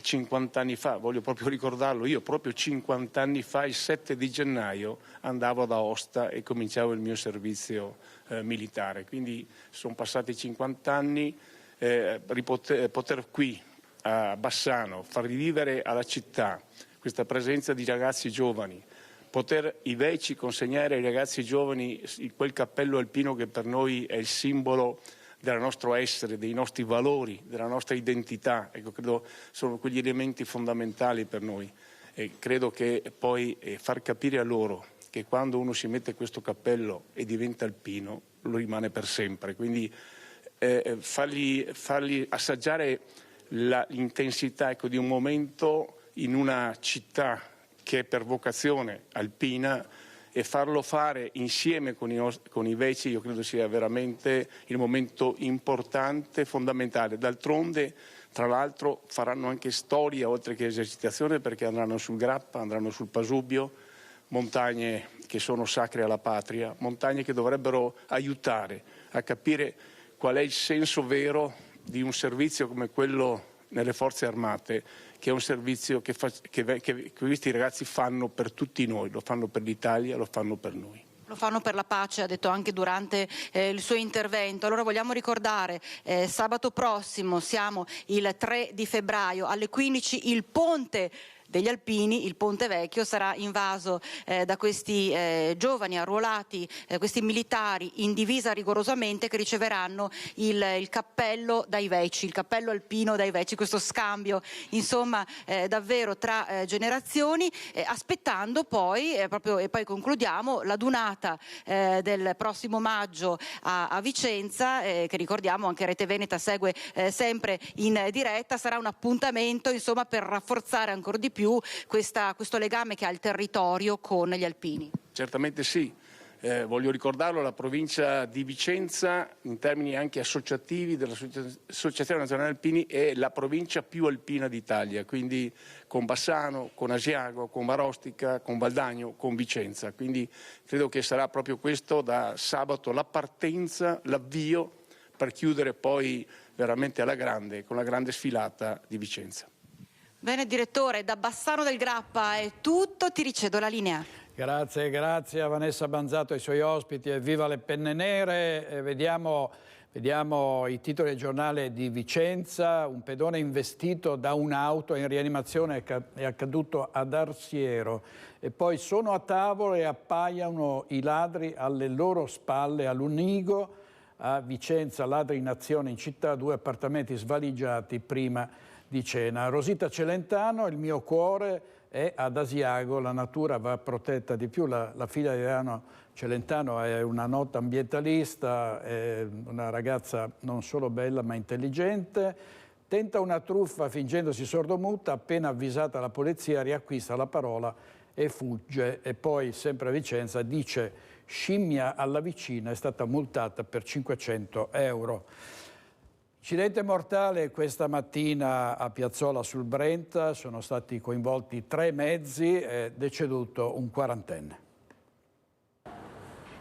50 anni fa, voglio proprio ricordarlo, io proprio 50 anni fa, il 7 di gennaio, andavo ad Aosta e cominciavo il mio servizio militare, quindi sono passati 50 anni, poter qui a Bassano far rivivere alla città questa presenza di ragazzi giovani, poter invece consegnare ai ragazzi giovani quel cappello alpino che per noi è il simbolo del nostro essere, dei nostri valori, della nostra identità. Ecco, credo sono quegli elementi fondamentali per noi, e credo che poi far capire a loro che quando uno si mette questo cappello e diventa alpino lo rimane per sempre, quindi fargli assaggiare l'intensità, ecco, di un momento in una città che è per vocazione alpina, e farlo fare insieme con i veci, io credo sia veramente il momento importante, fondamentale. D'altronde, tra l'altro, faranno anche storia oltre che esercitazione, perché andranno sul Grappa, andranno sul Pasubio, montagne che sono sacre alla patria, montagne che dovrebbero aiutare a capire qual è il senso vero di un servizio come quello nelle forze armate, che è un servizio che questi ragazzi fanno per tutti noi, lo fanno per l'Italia, lo fanno per noi. Lo fanno per la pace, ha detto anche durante il suo intervento. Allora vogliamo ricordare, sabato prossimo, siamo il 3 di febbraio, alle 15, il ponte degli alpini, il Ponte Vecchio sarà invaso da questi giovani arruolati, questi militari in divisa rigorosamente, che riceveranno il cappello dai Vecchi, il cappello alpino dai Vecchi, questo scambio insomma davvero tra generazioni, aspettando poi proprio, e poi concludiamo, la dunata del prossimo maggio a Vicenza, che ricordiamo anche Rete Veneta segue sempre in diretta. Sarà un appuntamento insomma per rafforzare ancora di più questo legame che ha il territorio con gli alpini. Certamente sì. Voglio ricordarlo, la provincia di Vicenza, in termini anche associativi dell'Associazione Nazionale Alpini, è la provincia più alpina d'Italia, quindi con Bassano, con Asiago, con Marostica, con Valdagno, con Vicenza. Quindi credo che sarà proprio questo da sabato la partenza, l'avvio, per chiudere poi veramente alla grande, con la grande sfilata di Vicenza. Bene direttore, da Bassano del Grappa è tutto, ti ricedo la linea. Grazie a Vanessa Banzato e ai suoi ospiti, e viva le penne nere. Vediamo i titoli del giornale di Vicenza. Un pedone investito da un'auto in rianimazione è accaduto ad Arsiero. E poi sono a tavolo e appaiano i ladri alle loro spalle all'Unigo. A Vicenza, ladri in azione in città, 2 appartamenti svaligiati prima di cena. Rosita Celentano, il mio cuore è ad Asiago, la natura va protetta di più. La figlia di Adriano Celentano è una nota ambientalista, è una ragazza non solo bella ma intelligente. Tenta una truffa fingendosi sordomuta, appena avvisata la polizia riacquista la parola e fugge. E poi, sempre a Vicenza, dice scimmia alla vicina, è stata multata per 500 euro. Incidente mortale questa mattina a Piazzola sul Brenta, sono stati coinvolti 3 mezzi, è deceduto un 40enne.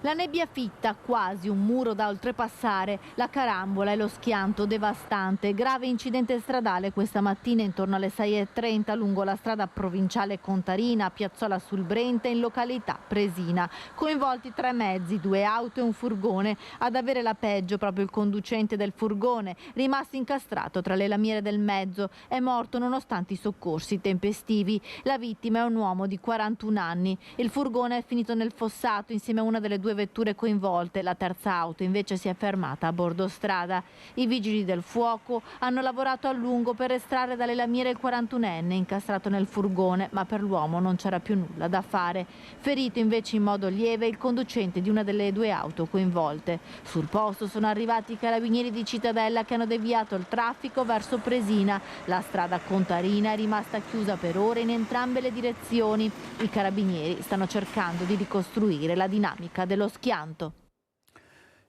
La nebbia fitta, quasi un muro da oltrepassare, la carambola e lo schianto devastante. Grave incidente stradale questa mattina intorno alle 6:30 lungo la strada provinciale Contarina, a Piazzola sul Brenta, in località Presina. Coinvolti 3 mezzi, 2 auto e un furgone. Ad avere la peggio proprio il conducente del furgone, rimasto incastrato tra le lamiere del mezzo. È morto nonostante i soccorsi tempestivi. La vittima è un uomo di 41 anni. Il furgone è finito nel fossato insieme a una delle 2 vetture coinvolte. La terza auto invece si è fermata a bordo strada. I vigili del fuoco hanno lavorato a lungo per estrarre dalle lamiere il 41enne incastrato nel furgone, ma per l'uomo non c'era più nulla da fare. Ferito invece in modo lieve il conducente di una delle 2 auto coinvolte. Sul posto sono arrivati i carabinieri di Cittadella che hanno deviato il traffico verso Presina. La strada Contarina è rimasta chiusa per ore in entrambe le direzioni. I carabinieri stanno cercando di ricostruire la dinamica dello schianto.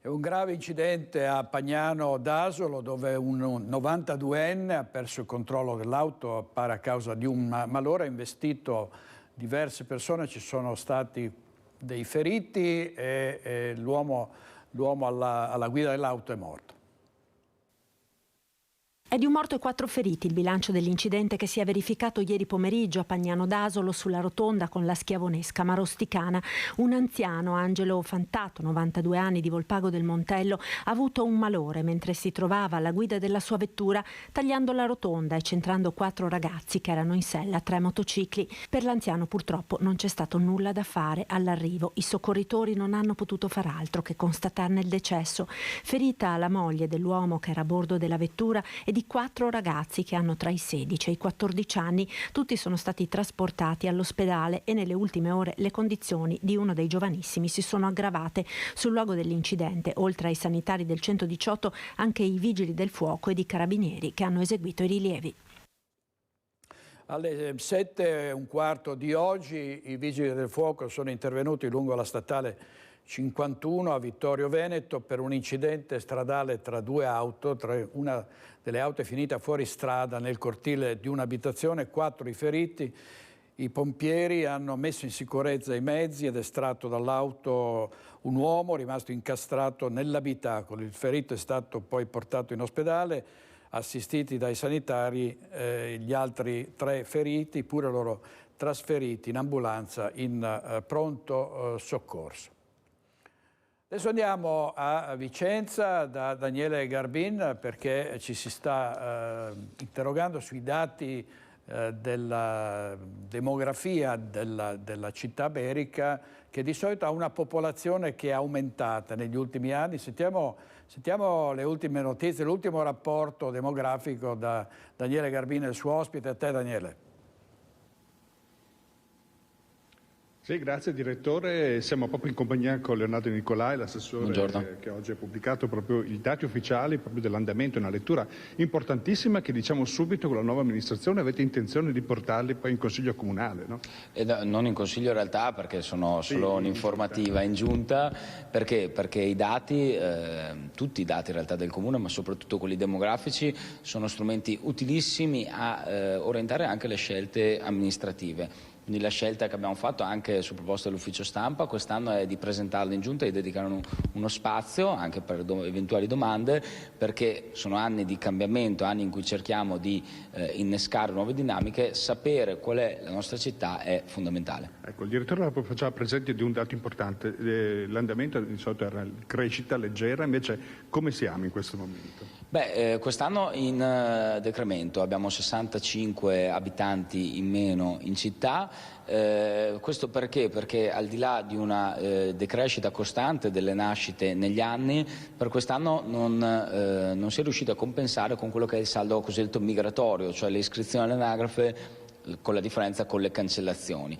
È un grave incidente a Pagnano d'Asolo, dove un 92enne ha perso il controllo dell'auto, pare a causa di un malore, ha investito diverse persone, ci sono stati dei feriti e l'uomo alla guida dell'auto è morto. È di un morto e 4 feriti il bilancio dell'incidente che si è verificato ieri pomeriggio a Pagnano d'Asolo sulla rotonda con la Schiavonesca Marosticana. Un anziano, Angelo Fantato, 92 anni, di Volpago del Montello, ha avuto un malore mentre si trovava alla guida della sua vettura, tagliando la rotonda e centrando 4 ragazzi che erano in sella a 3 motocicli. Per l'anziano purtroppo non c'è stato nulla da fare all'arrivo. I soccorritori non hanno potuto far altro che constatarne il decesso. Ferita la moglie dell'uomo che era a bordo della vettura e di 4 ragazzi che hanno tra i 16 e i 14 anni. Tutti sono stati trasportati all'ospedale e nelle ultime ore le condizioni di uno dei giovanissimi si sono aggravate. Sul luogo dell'incidente, oltre ai sanitari del 118, anche i vigili del fuoco ed i carabinieri che hanno eseguito i rilievi. Alle 7:15 di oggi i vigili del fuoco sono intervenuti lungo la statale 51 a Vittorio Veneto per un incidente stradale tra 2 auto. Una delle auto è finita fuori strada nel cortile di un'abitazione, 4 i feriti. I pompieri hanno messo in sicurezza i mezzi ed estratto dall'auto un uomo rimasto incastrato nell'abitacolo. Il ferito è stato poi portato in ospedale, assistiti dai sanitari, gli altri 3 feriti, pure loro trasferiti in ambulanza in pronto soccorso. Adesso andiamo a Vicenza da Daniele Garbin perché ci si sta interrogando sui dati della demografia della città berica, che di solito ha una popolazione che è aumentata negli ultimi anni. Sentiamo le ultime notizie, l'ultimo rapporto demografico da Daniele Garbino, il suo ospite. A te, Daniele. Sì, grazie direttore. Siamo proprio in compagnia con Leonardo Nicolai, l'assessore, che oggi ha pubblicato proprio i dati ufficiali proprio dell'andamento, una lettura importantissima che, diciamo subito, con la nuova amministrazione avete intenzione di portarli poi in consiglio comunale, no? Non in consiglio in realtà, perché sono solo un'informativa in giunta. Perché i dati, tutti i dati in realtà del comune, ma soprattutto quelli demografici, sono strumenti utilissimi a orientare anche le scelte amministrative. Quindi la scelta che abbiamo fatto anche su proposta dell'ufficio stampa quest'anno è di presentarlo in giunta e di dedicare uno spazio anche per eventuali domande, perché sono anni di cambiamento, anni in cui cerchiamo di innescare nuove dinamiche. Sapere qual è la nostra città è fondamentale. Ecco, il direttore faceva presente di un dato importante, l'andamento di solito era crescita leggera, invece come siamo in questo momento? Quest'anno in decremento, abbiamo 65 abitanti in meno in città. Questo perché? Perché al di là di una decrescita costante delle nascite negli anni, per quest'anno non si è riuscito a compensare con quello che è il saldo cosiddetto migratorio, cioè le iscrizioni all'anagrafe, con la differenza con le cancellazioni.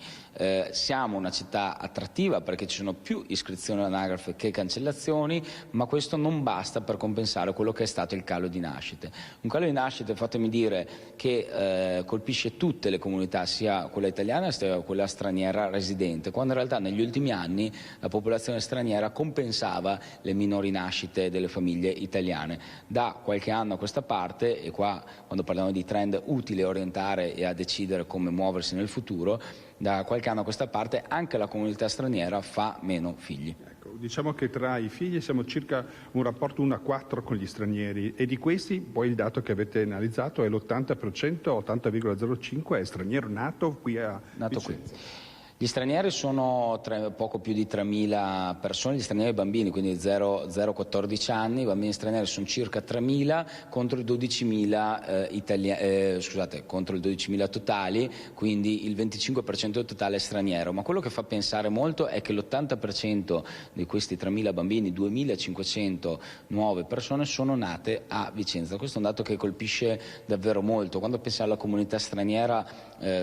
Siamo una città attrattiva perché ci sono più iscrizioni all'anagrafe che cancellazioni, ma questo non basta per compensare quello che è stato il calo di nascite. Un calo di nascite, fatemi dire, che colpisce tutte le comunità, sia quella italiana sia quella straniera residente, quando in realtà negli ultimi anni la popolazione straniera compensava le minori nascite delle famiglie italiane. Da qualche anno a questa parte, e qua quando parliamo di trend utile a orientare e a decidere come muoversi nel futuro, da qualche anno a questa parte anche la comunità straniera fa meno figli. Ecco, diciamo che tra i figli siamo circa un rapporto 1 a 4 con gli stranieri, e di questi poi il dato che avete analizzato è l'80%, 80,05 è straniero nato qui a Vicenza. Gli stranieri sono poco più di 3.000 persone, gli stranieri bambini, quindi 0-14 anni, i bambini stranieri sono circa 3.000 contro i 12.000 contro i 12.000 totali, quindi il 25% del totale è straniero. Ma quello che fa pensare molto è che l'80% di questi 3.000 bambini, 2.500 nuove persone, sono nate a Vicenza. Questo è un dato che colpisce davvero molto. Quando pensiamo alla comunità straniera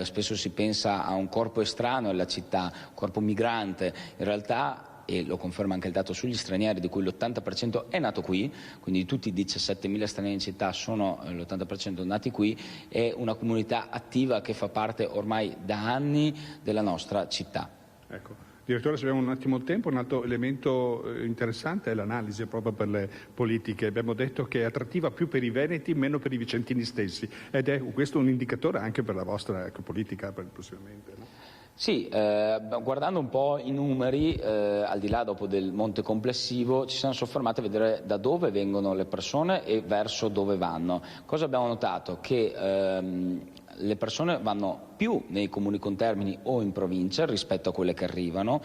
spesso si pensa a un corpo estraneo alla città, corpo migrante. In realtà, e lo conferma anche il dato sugli stranieri, di cui l'80% è nato qui, quindi di tutti i 17.000 stranieri in città sono l'80% nati qui, è una comunità attiva che fa parte ormai da anni della nostra città. Ecco. Direttore, se abbiamo un attimo di tempo, un altro elemento interessante è l'analisi proprio per le politiche. Abbiamo detto che è attrattiva più per i veneti, meno per i vicentini stessi, ed è questo un indicatore anche per la vostra politica prossimamente, no? Sì, guardando un po' i numeri, al di là dopo del monte complessivo, ci siamo soffermati a vedere da dove vengono le persone e verso dove vanno. Cosa abbiamo notato? Che le persone vanno più nei comuni contermini o in provincia rispetto a quelle che arrivano,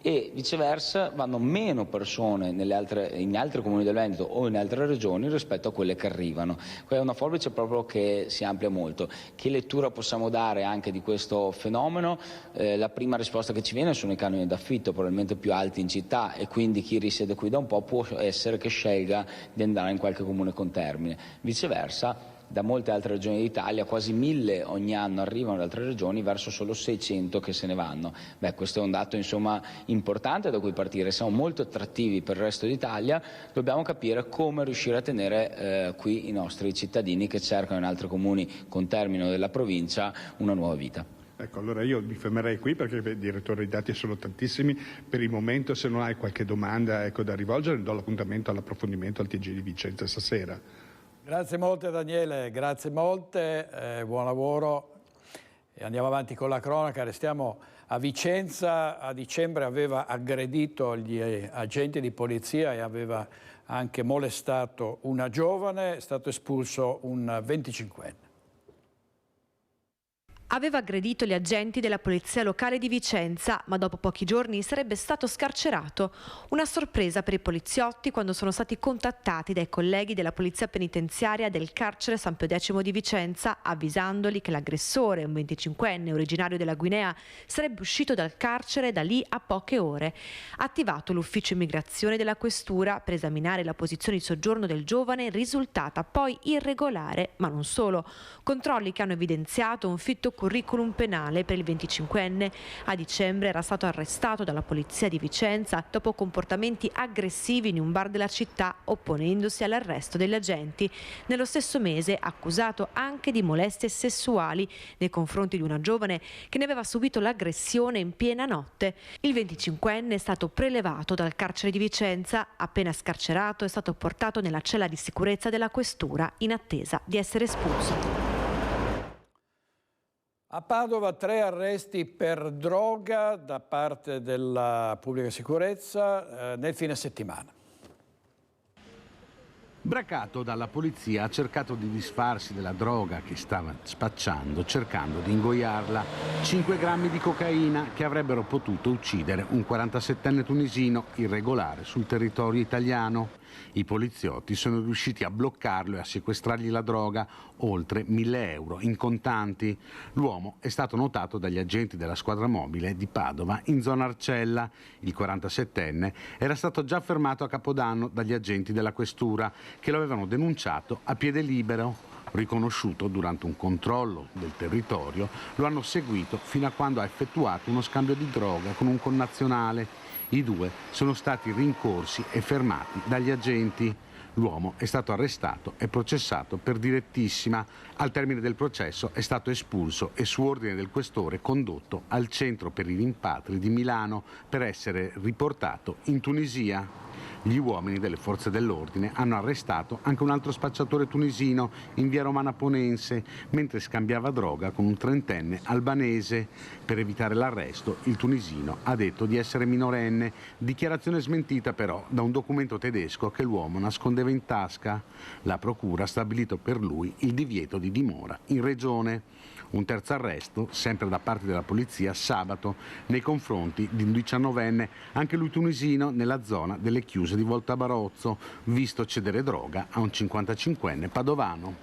e viceversa vanno meno persone in altri comuni del Veneto o in altre regioni rispetto a quelle che arrivano. Quella è una forbice proprio che si amplia molto. Che lettura possiamo dare anche di questo fenomeno? La prima risposta che ci viene sono i canoni d'affitto, probabilmente più alti in città, e quindi chi risiede qui da un po' può essere che scelga di andare in qualche comune contermine. Viceversa, da molte altre regioni d'Italia, quasi 1.000 ogni anno arrivano da altre regioni, verso solo 600 che se ne vanno. Questo è un dato insomma importante da cui partire. Siamo molto attrattivi per il resto d'Italia, dobbiamo capire come riuscire a tenere qui i nostri cittadini che cercano in altri comuni contermine della provincia una nuova vita. Ecco, allora io mi fermerei qui perché direttore, i dati sono tantissimi. Per il momento, se non hai qualche domanda da rivolgere, do l'appuntamento all'approfondimento al TG di Vicenza stasera. Grazie molte Daniele, grazie molte, buon lavoro e andiamo avanti con la cronaca. Restiamo a Vicenza. A dicembre aveva aggredito gli agenti di polizia e aveva anche molestato una giovane, è stato espulso un 25enne. Aveva aggredito gli agenti della polizia locale di Vicenza, ma dopo pochi giorni sarebbe stato scarcerato. Una sorpresa per i poliziotti quando sono stati contattati dai colleghi della polizia penitenziaria del carcere San Pio X di Vicenza, avvisandoli che l'aggressore, un 25enne originario della Guinea, sarebbe uscito dal carcere da lì a poche ore. Attivato l'ufficio immigrazione della questura per esaminare la posizione di soggiorno del giovane, risultata poi irregolare, ma non solo. Controlli che hanno evidenziato un fitto curriculum penale per il 25enne. A dicembre era stato arrestato dalla polizia di Vicenza dopo comportamenti aggressivi in un bar della città, opponendosi all'arresto degli agenti. Nello stesso mese accusato anche di molestie sessuali nei confronti di una giovane che ne aveva subito l'aggressione in piena notte. Il 25enne è stato prelevato dal carcere di Vicenza. Appena scarcerato è stato portato nella cella di sicurezza della questura in attesa di essere espulso. A Padova 3 arresti per droga da parte della pubblica sicurezza nel fine settimana. Bracato dalla polizia ha cercato di disfarsi della droga che stava spacciando, cercando di ingoiarla. 5 grammi di cocaina che avrebbero potuto uccidere un 47enne tunisino irregolare sul territorio italiano. I poliziotti sono riusciti a bloccarlo e a sequestrargli la droga, oltre 1.000 euro in contanti. L'uomo è stato notato dagli agenti della squadra mobile di Padova in zona Arcella. Il 47enne era stato già fermato a Capodanno dagli agenti della questura che lo avevano denunciato a piede libero. Riconosciuto durante un controllo del territorio, lo hanno seguito fino a quando ha effettuato uno scambio di droga con un connazionale. I due sono stati rincorsi e fermati dagli agenti. L'uomo è stato arrestato e processato per direttissima. Al termine del processo è stato espulso e su ordine del questore condotto al centro per i rimpatri di Milano per essere riportato in Tunisia. Gli uomini delle forze dell'ordine hanno arrestato anche un altro spacciatore tunisino in via Romana Ponense mentre scambiava droga con un 30enne albanese. Per evitare l'arresto, il tunisino ha detto di essere minorenne, dichiarazione smentita però da un documento tedesco che l'uomo nascondeva in tasca. La procura ha stabilito per lui il divieto di dimora in regione. Un terzo arresto, sempre da parte della polizia, sabato, nei confronti di un 19enne, anche lui tunisino, nella zona delle chiuse di Volta Barozzo, visto cedere droga a un 55enne padovano.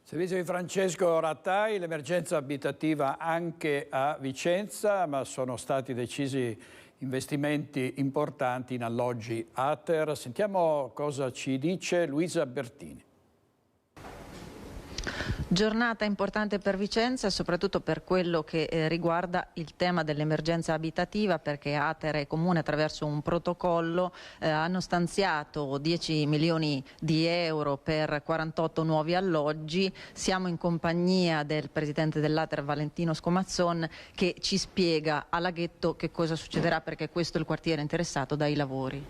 Servizio di Francesco Rattai, l'emergenza abitativa anche a Vicenza, ma sono stati decisi investimenti importanti in alloggi Ater. Sentiamo cosa ci dice Luisa Bertini. Giornata importante per Vicenza, soprattutto per quello che riguarda il tema dell'emergenza abitativa, perché Ater e Comune attraverso un protocollo hanno stanziato 10 milioni di euro per 48 nuovi alloggi. Siamo in compagnia del presidente dell'Ater Valentino Scomazzon che ci spiega a Laghetto che cosa succederà, perché questo è il quartiere interessato dai lavori.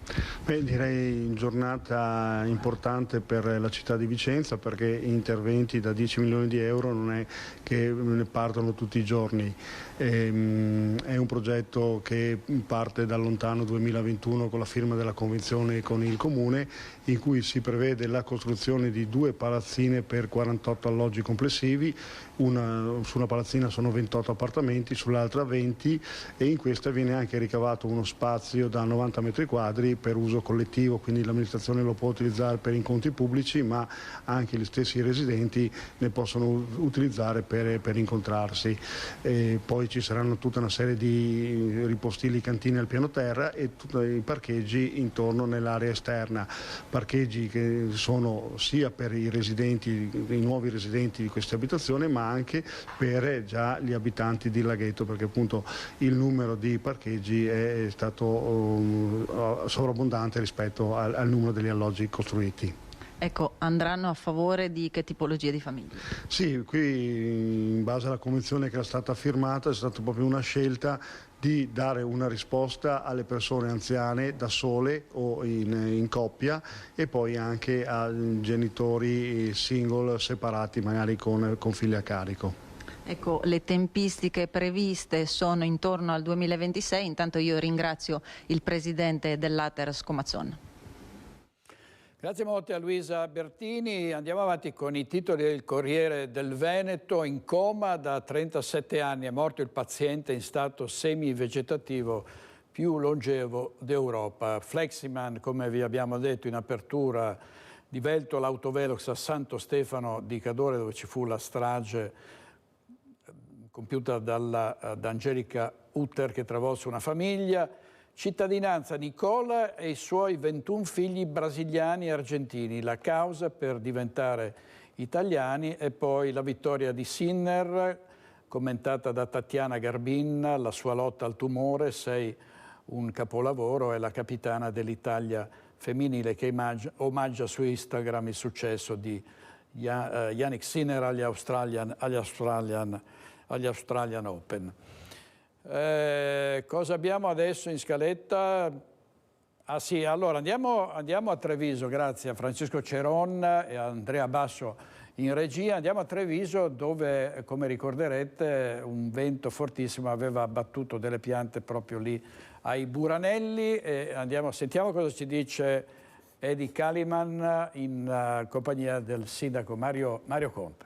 Beh, direi giornata importante per la città di Vicenza, perché interventi da 10 milioni di euro non è che ne partono tutti i giorni. È un progetto che parte dal lontano 2021 con la firma della convenzione con il Comune, in cui si prevede la costruzione di 2 palazzine per 48 alloggi complessivi. Su una palazzina sono 28 appartamenti, sull'altra 20, e in questa viene anche ricavato uno spazio da 90 metri quadri per uso collettivo, quindi l'amministrazione lo può utilizzare per incontri pubblici, ma anche gli stessi residenti ne possono utilizzare per incontrarsi. Poi ci saranno tutta una serie di ripostili, cantine al piano terra e tutti i parcheggi intorno nell'area esterna. Parcheggi che sono sia per i residenti, i nuovi residenti di queste abitazioni, ma anche per già gli abitanti di Laghetto, perché appunto il numero di parcheggi è stato sovrabbondante rispetto al numero degli alloggi costruiti. Ecco, andranno a favore di che tipologia di famiglie? Sì, qui in base alla convenzione che era stata firmata è stata proprio una scelta di dare una risposta alle persone anziane da sole o in coppia, e poi anche a genitori single separati magari con figli a carico. Ecco, le tempistiche previste sono intorno al 2026, intanto io ringrazio il presidente dell'Ater Scomazzon. Grazie molto a Luisa Bertini. Andiamo avanti con i titoli del Corriere del Veneto. In coma da 37 anni è morto il paziente in stato semivegetativo più longevo d'Europa. Fleximan, come vi abbiamo detto in apertura, divelto l'autovelox a Santo Stefano di Cadore, dove ci fu la strage compiuta da Angelica Utter che travolse una famiglia. Cittadinanza Nicola e i suoi 21 figli brasiliani e argentini, la causa per diventare italiani, e poi la vittoria di Sinner, commentata da Tatiana Garbin, la sua lotta al tumore, sei un capolavoro, è la capitana dell'Italia femminile che omaggia su Instagram il successo di Jannik Sinner agli Australian Open. Cosa abbiamo adesso in scaletta? Ah sì, allora andiamo a Treviso, grazie a Francesco Ceron e a Andrea Basso in regia. Andiamo a Treviso dove, come ricorderete, un vento fortissimo aveva abbattuto delle piante proprio lì ai Buranelli. E sentiamo cosa ci dice Edi Kaliman in compagnia del sindaco Mario Conte.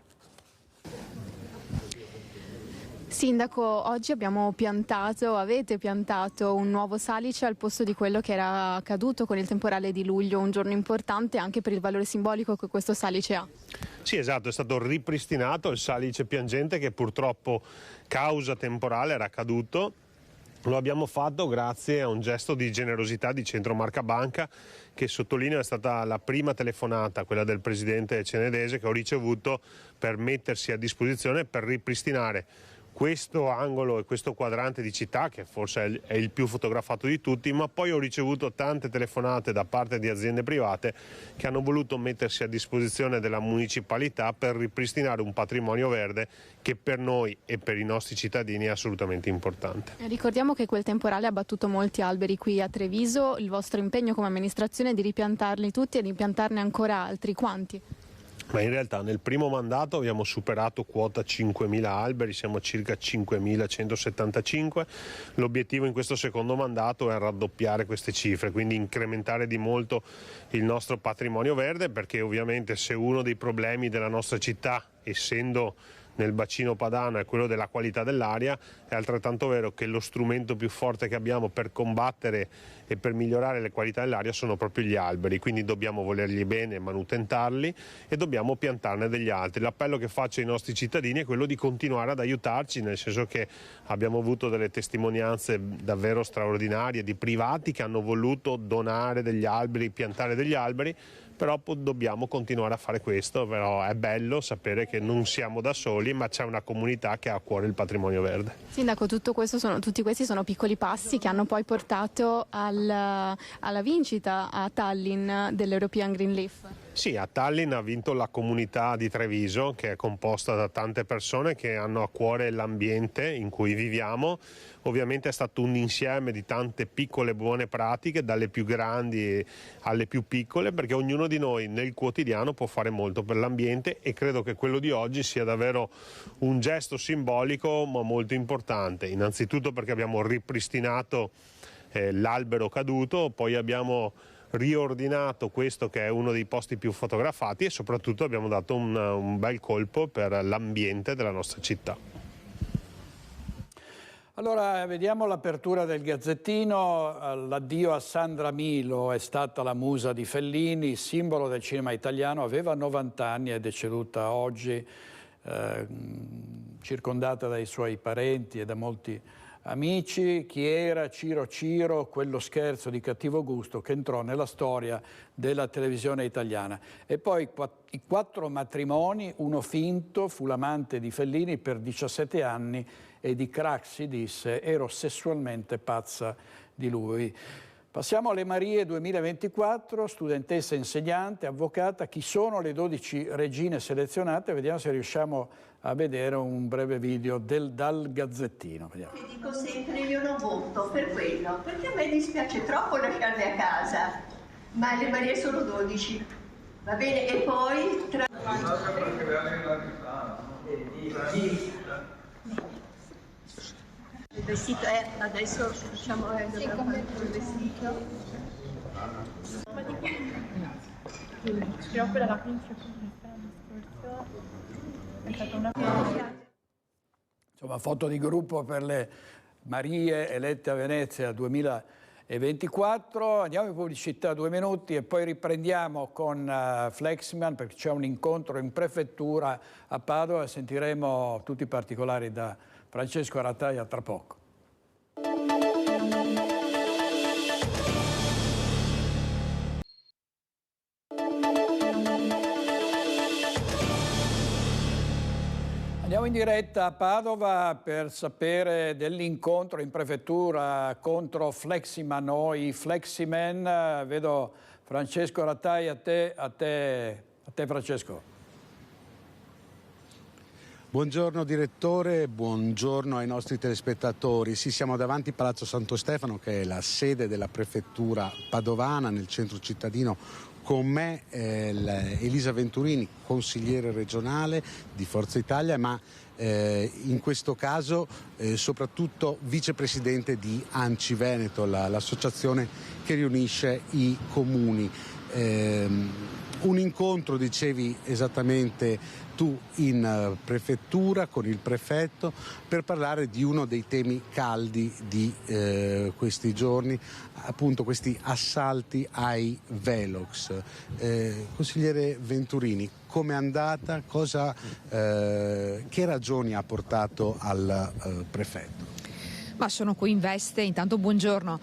Sindaco, oggi avete piantato un nuovo salice al posto di quello che era accaduto con il temporale di luglio, un giorno importante anche per il valore simbolico che questo salice ha. Sì, esatto, è stato ripristinato il salice piangente che purtroppo causa temporale era caduto. Lo abbiamo fatto grazie a un gesto di generosità di Centro Marca Banca che, sottolineo, è stata la prima telefonata, quella del presidente Cenedese, che ho ricevuto per mettersi a disposizione per ripristinare questo angolo e questo quadrante di città, che forse è il più fotografato di tutti, ma poi ho ricevuto tante telefonate da parte di aziende private che hanno voluto mettersi a disposizione della municipalità per ripristinare un patrimonio verde che per noi e per i nostri cittadini è assolutamente importante. Ricordiamo che quel temporale ha abbattuto molti alberi qui a Treviso, il vostro impegno come amministrazione è di ripiantarli tutti e di piantarne ancora altri, quanti? Ma in realtà nel primo mandato abbiamo superato quota 5.000 alberi, siamo a circa 5.175. L'obiettivo in questo secondo mandato è raddoppiare queste cifre, quindi incrementare di molto il nostro patrimonio verde, perché ovviamente se uno dei problemi della nostra città, essendo nel bacino padano, è quello della qualità dell'aria, è altrettanto vero che lo strumento più forte che abbiamo per combattere e per migliorare le qualità dell'aria sono proprio gli alberi, quindi dobbiamo volergli bene, manutentarli e dobbiamo piantarne degli altri. L'appello che faccio ai nostri cittadini è quello di continuare ad aiutarci, nel senso che abbiamo avuto delle testimonianze davvero straordinarie di privati che hanno voluto donare degli alberi, piantare degli alberi, però dobbiamo continuare a fare questo. Però è bello sapere che non siamo da soli, ma c'è una comunità che ha a cuore il patrimonio verde. Sindaco, tutti questi sono piccoli passi che hanno poi portato alla vincita a Tallinn dell'European Green Leaf. Sì, a Tallinn ha vinto la comunità di Treviso, che è composta da tante persone che hanno a cuore l'ambiente in cui viviamo. Ovviamente è stato un insieme di tante piccole buone pratiche, dalle più grandi alle più piccole, perché ognuno di noi nel quotidiano può fare molto per l'ambiente e credo che quello di oggi sia davvero un gesto simbolico ma molto importante. Innanzitutto perché abbiamo ripristinato l'albero caduto, poi abbiamo riordinato questo che è uno dei posti più fotografati e soprattutto abbiamo dato un bel colpo per l'ambiente della nostra città. Allora, vediamo l'apertura del Gazzettino. L'addio a Sandra Milo, è stata la musa di Fellini, simbolo del cinema italiano, aveva 90 anni, è deceduta oggi, circondata dai suoi parenti e da molti amici. Chi era Ciro, quello scherzo di cattivo gusto che entrò nella storia della televisione italiana. E poi i 4 matrimoni, uno finto, fu l'amante di Fellini per 17 anni e di Craxi disse: ero sessualmente pazza di lui. Passiamo alle Marie 2024, studentessa, insegnante, avvocata. Chi sono le 12 regine selezionate? Vediamo se riusciamo a vedere un breve video dal Gazzettino. Vediamo. Dico sempre, io non voto per quello, perché a me dispiace troppo lasciarle a casa, ma le Marie sono 12, va bene? E poi tra... Il vestito è, adesso facciamo il vestito. Purtroppo la provincia l'anno scorso è stata una Insomma, foto di gruppo per le Marie elette a Venezia 2024. Andiamo in pubblicità 2 minuti e poi riprendiamo con Fleximan, perché c'è un incontro in prefettura a Padova e sentiremo tutti i particolari da Francesco Rattaglia tra poco. Andiamo in diretta a Padova per sapere dell'incontro in prefettura contro Fleximan o i Fleximen. Vedo Francesco Rattaglia, a te Francesco. Buongiorno direttore, buongiorno ai nostri telespettatori. Sì, siamo davanti a Palazzo Santo Stefano, che è la sede della prefettura padovana nel centro cittadino. Con me Elisa Venturini, consigliere regionale di Forza Italia, ma in questo caso soprattutto vicepresidente di ANCI Veneto, l'associazione che riunisce i comuni. Un incontro, dicevi esattamente tu, in prefettura con il prefetto per parlare di uno dei temi caldi di questi giorni, appunto questi assalti ai velox. Consigliere Venturini, com'è andata? Che ragioni ha portato al prefetto? Ma sono qui in veste, intanto buongiorno,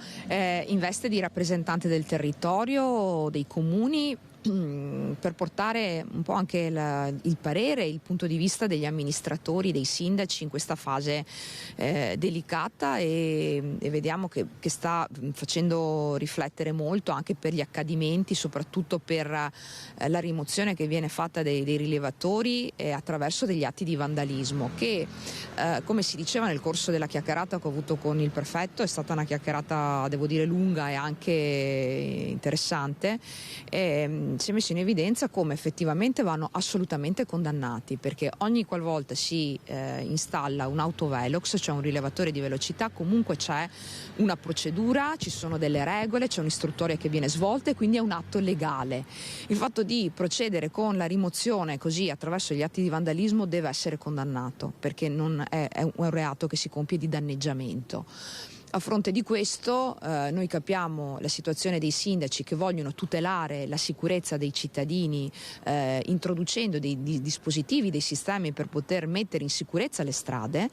in veste di rappresentante del territorio, dei comuni, per portare un po' anche il parere, il punto di vista degli amministratori, dei sindaci in questa fase delicata e vediamo che sta facendo riflettere molto anche per gli accadimenti, soprattutto per la rimozione che viene fatta dei rilevatori attraverso degli atti di vandalismo che, come si diceva nel corso della chiacchierata che ho avuto con il prefetto, è stata una chiacchierata, devo dire, lunga e anche interessante. Si è messo in evidenza come effettivamente vanno assolutamente condannati, perché ogni qualvolta si installa un autovelox, cioè un rilevatore di velocità, comunque c'è una procedura, ci sono delle regole, c'è un'istruttoria che viene svolta e quindi è un atto legale. Il fatto di procedere con la rimozione così attraverso gli atti di vandalismo deve essere condannato, perché non è un reato che si compie di danneggiamento. A fronte di questo noi capiamo la situazione dei sindaci che vogliono tutelare la sicurezza dei cittadini introducendo dei dispositivi, dei sistemi per poter mettere in sicurezza le strade,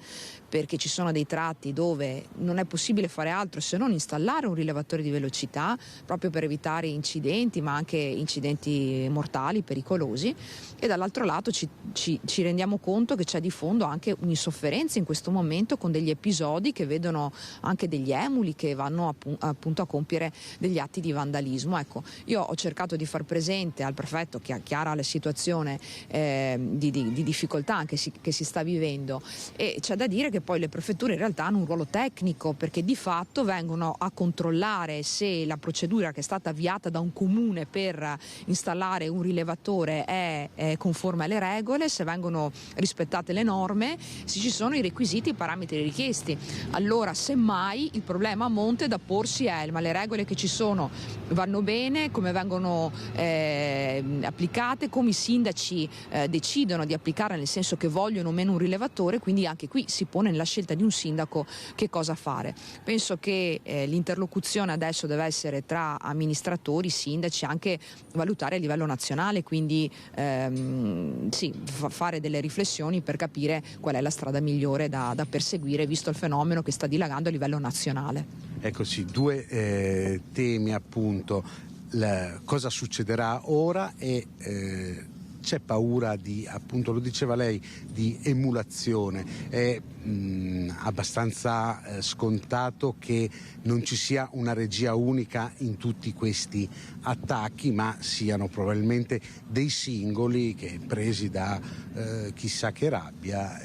perché ci sono dei tratti dove non è possibile fare altro se non installare un rilevatore di velocità proprio per evitare incidenti, ma anche incidenti mortali, pericolosi, e dall'altro lato ci rendiamo conto che c'è di fondo anche un'insofferenza in questo momento con degli episodi che vedono anche degli emuli che vanno appunto a compiere degli atti di vandalismo. Ecco, io ho cercato di far presente al prefetto, che chiara la situazione di difficoltà che si sta vivendo, e c'è da dire che poi le prefetture in realtà hanno un ruolo tecnico, perché di fatto vengono a controllare se la procedura che è stata avviata da un comune per installare un rilevatore è conforme alle regole, se vengono rispettate le norme, se ci sono i requisiti e i parametri richiesti. Allora semmai il problema a monte da porsi è: ma le regole che ci sono vanno bene, come vengono applicate, come i sindaci decidono di applicare, nel senso che vogliono o meno un rilevatore, quindi anche qui si pone nella scelta di un sindaco che cosa fare. Penso che l'interlocuzione adesso deve essere tra amministratori, sindaci, anche valutare a livello nazionale, quindi fare delle riflessioni per capire qual è la strada migliore da perseguire, visto il fenomeno che sta dilagando a livello nazionale. Ecco sì, 2 temi appunto, cosa succederà ora e c'è paura di, appunto lo diceva lei, di emulazione. È abbastanza scontato che non ci sia una regia unica in tutti questi attacchi, ma siano probabilmente dei singoli che, presi da chissà che rabbia,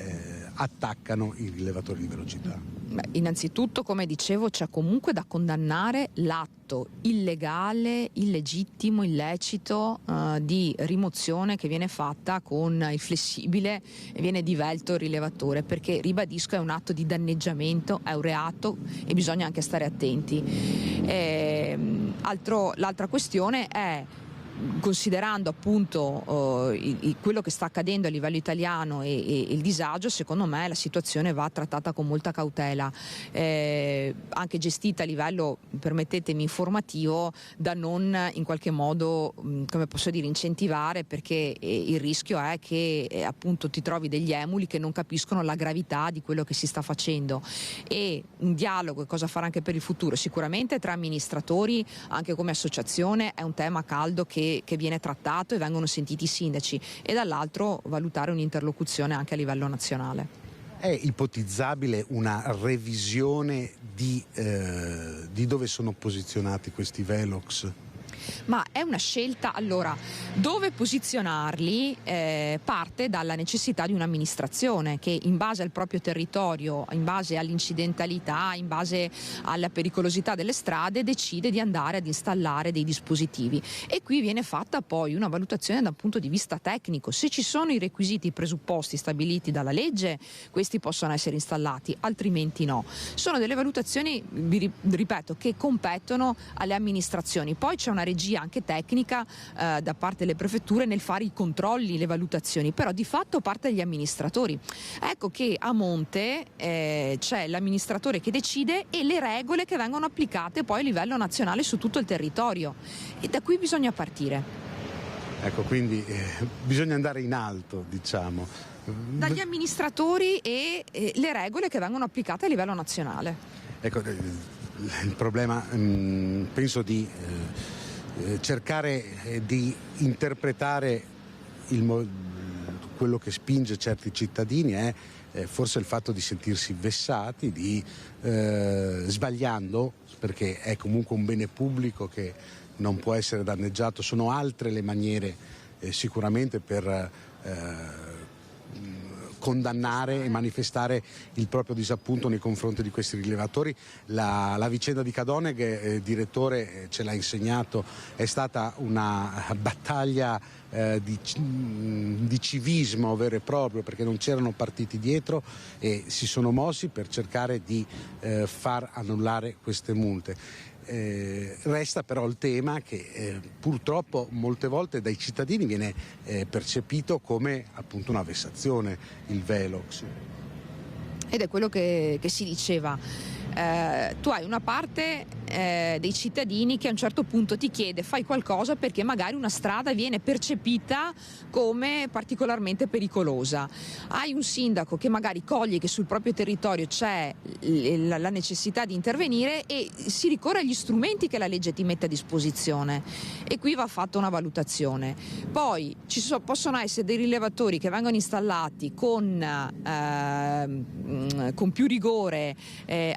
attaccano i rilevatori di velocità. Innanzitutto, come dicevo, c'è comunque da condannare l'atto illegale, illegittimo, illecito di rimozione che viene fatta con il flessibile e viene divelto il rilevatore, perché, ribadisco, è un atto di danneggiamento, è un reato e bisogna anche stare attenti. L'altra questione è considerando appunto quello che sta accadendo a livello italiano e il disagio, secondo me la situazione va trattata con molta cautela, anche gestita a livello, permettetemi, informativo, da non in qualche modo, come posso dire, incentivare, perché il rischio è che appunto ti trovi degli emuli che non capiscono la gravità di quello che si sta facendo. E un dialogo, cosa fare anche per il futuro, sicuramente tra amministratori, anche come associazione, è un tema caldo che viene trattato e vengono sentiti i sindaci, e dall'altro valutare un'interlocuzione anche a livello nazionale. È ipotizzabile una revisione di dove sono posizionati questi velox? Ma è una scelta, allora, dove posizionarli parte dalla necessità di un'amministrazione che in base al proprio territorio, in base all'incidentalità, in base alla pericolosità delle strade, decide di andare ad installare dei dispositivi, e qui viene fatta poi una valutazione da un punto di vista tecnico. Se ci sono i requisiti, i presupposti stabiliti dalla legge, questi possono essere installati, altrimenti no. Sono delle valutazioni, vi ripeto, che competono alle amministrazioni. Poi c'è una regia anche tecnica da parte delle prefetture nel fare i controlli, le valutazioni, però di fatto parte dagli amministratori. Ecco che a monte c'è l'amministratore che decide e le regole che vengono applicate poi a livello nazionale su tutto il territorio, e da qui bisogna partire. Ecco, quindi bisogna andare in alto, diciamo. Dagli amministratori e le regole che vengono applicate a livello nazionale. Ecco, il problema penso di cercare di interpretare quello che spinge certi cittadini è forse il fatto di sentirsi vessati, sbagliando, perché è comunque un bene pubblico che non può essere danneggiato. Sono altre le maniere sicuramente per condannare e manifestare il proprio disappunto nei confronti di questi rilevatori. La vicenda di Cadoneghe, direttore, ce l'ha insegnato, è stata una battaglia di civismo vero e proprio, perché non c'erano partiti dietro e si sono mossi per cercare di far annullare queste multe. Resta però il tema che purtroppo molte volte dai cittadini viene percepito come appunto una vessazione, il velox. Ed è quello che si diceva. Tu hai una parte dei cittadini che a un certo punto ti chiede: fai qualcosa perché magari una strada viene percepita come particolarmente pericolosa. Hai un sindaco che magari coglie che sul proprio territorio c'è la necessità di intervenire e si ricorre agli strumenti che la legge ti mette a disposizione, e qui va fatta una valutazione. Poi possono essere dei rilevatori che vengono installati con più rigore,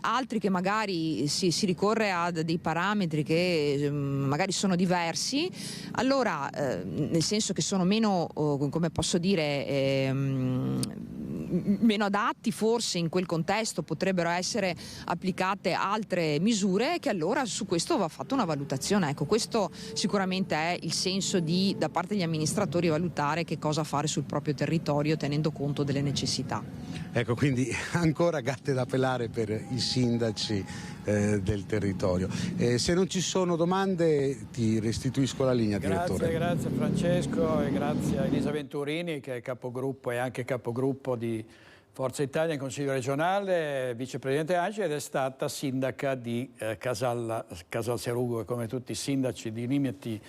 altri che magari si ricorre a dei parametri che magari sono diversi, allora nel senso che sono meno, come posso dire, meno adatti forse in quel contesto, potrebbero essere applicate altre misure, che allora su questo va fatta una valutazione. Ecco, questo sicuramente è il senso da parte degli amministratori, valutare che cosa fare sul proprio territorio tenendo conto delle necessità. Ecco, quindi ancora gatte da pelare per i sindaci del territorio. Se non ci sono domande ti restituisco la linea, direttore. Grazie Francesco, e grazie a Elisa Venturini, che è capogruppo e anche capogruppo di Forza Italia in Consiglio regionale, vicepresidente ANCI, ed è stata sindaca di Casalserugo, e come tutti i sindaci di limiti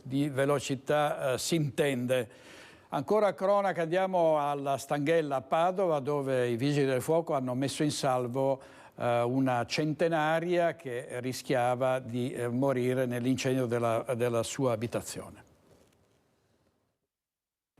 di velocità si intende. Ancora cronaca, andiamo alla Stanghella a Padova, dove i vigili del fuoco hanno messo in salvo una centenaria che rischiava di morire nell'incendio della sua abitazione.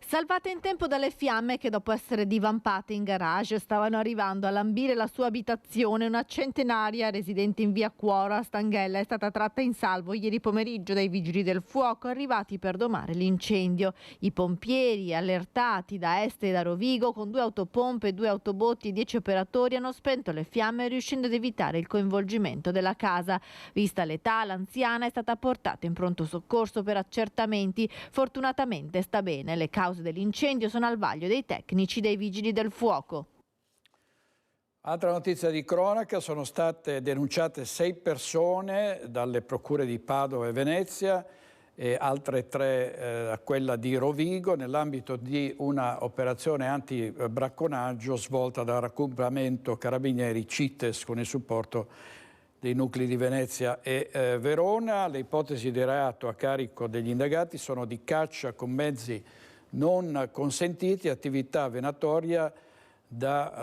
Salvata in tempo dalle fiamme che, dopo essere divampate in garage, stavano arrivando a lambire la sua abitazione, una centenaria residente in via Cuoro a Stanghella è stata tratta in salvo ieri pomeriggio dai vigili del fuoco arrivati per domare l'incendio. I pompieri, allertati da est e da Rovigo, con 2 autopompe, 2 autobotti e 10 operatori, hanno spento le fiamme, riuscendo ad evitare il coinvolgimento della casa. Vista l'età, l'anziana è stata portata in pronto soccorso per accertamenti. Fortunatamente sta bene. Le cause dell'incendio sono al vaglio dei tecnici dei vigili del fuoco. Altra notizia di cronaca: sono state denunciate 6 persone dalle procure di Padova e Venezia e altre 3 a quella di Rovigo, nell'ambito di una operazione anti-bracconaggio svolta dal raggruppamento Carabinieri CITES con il supporto dei nuclei di Venezia e Verona. Le ipotesi di reato a carico degli indagati sono di caccia con mezzi non consentiti, attività venatoria da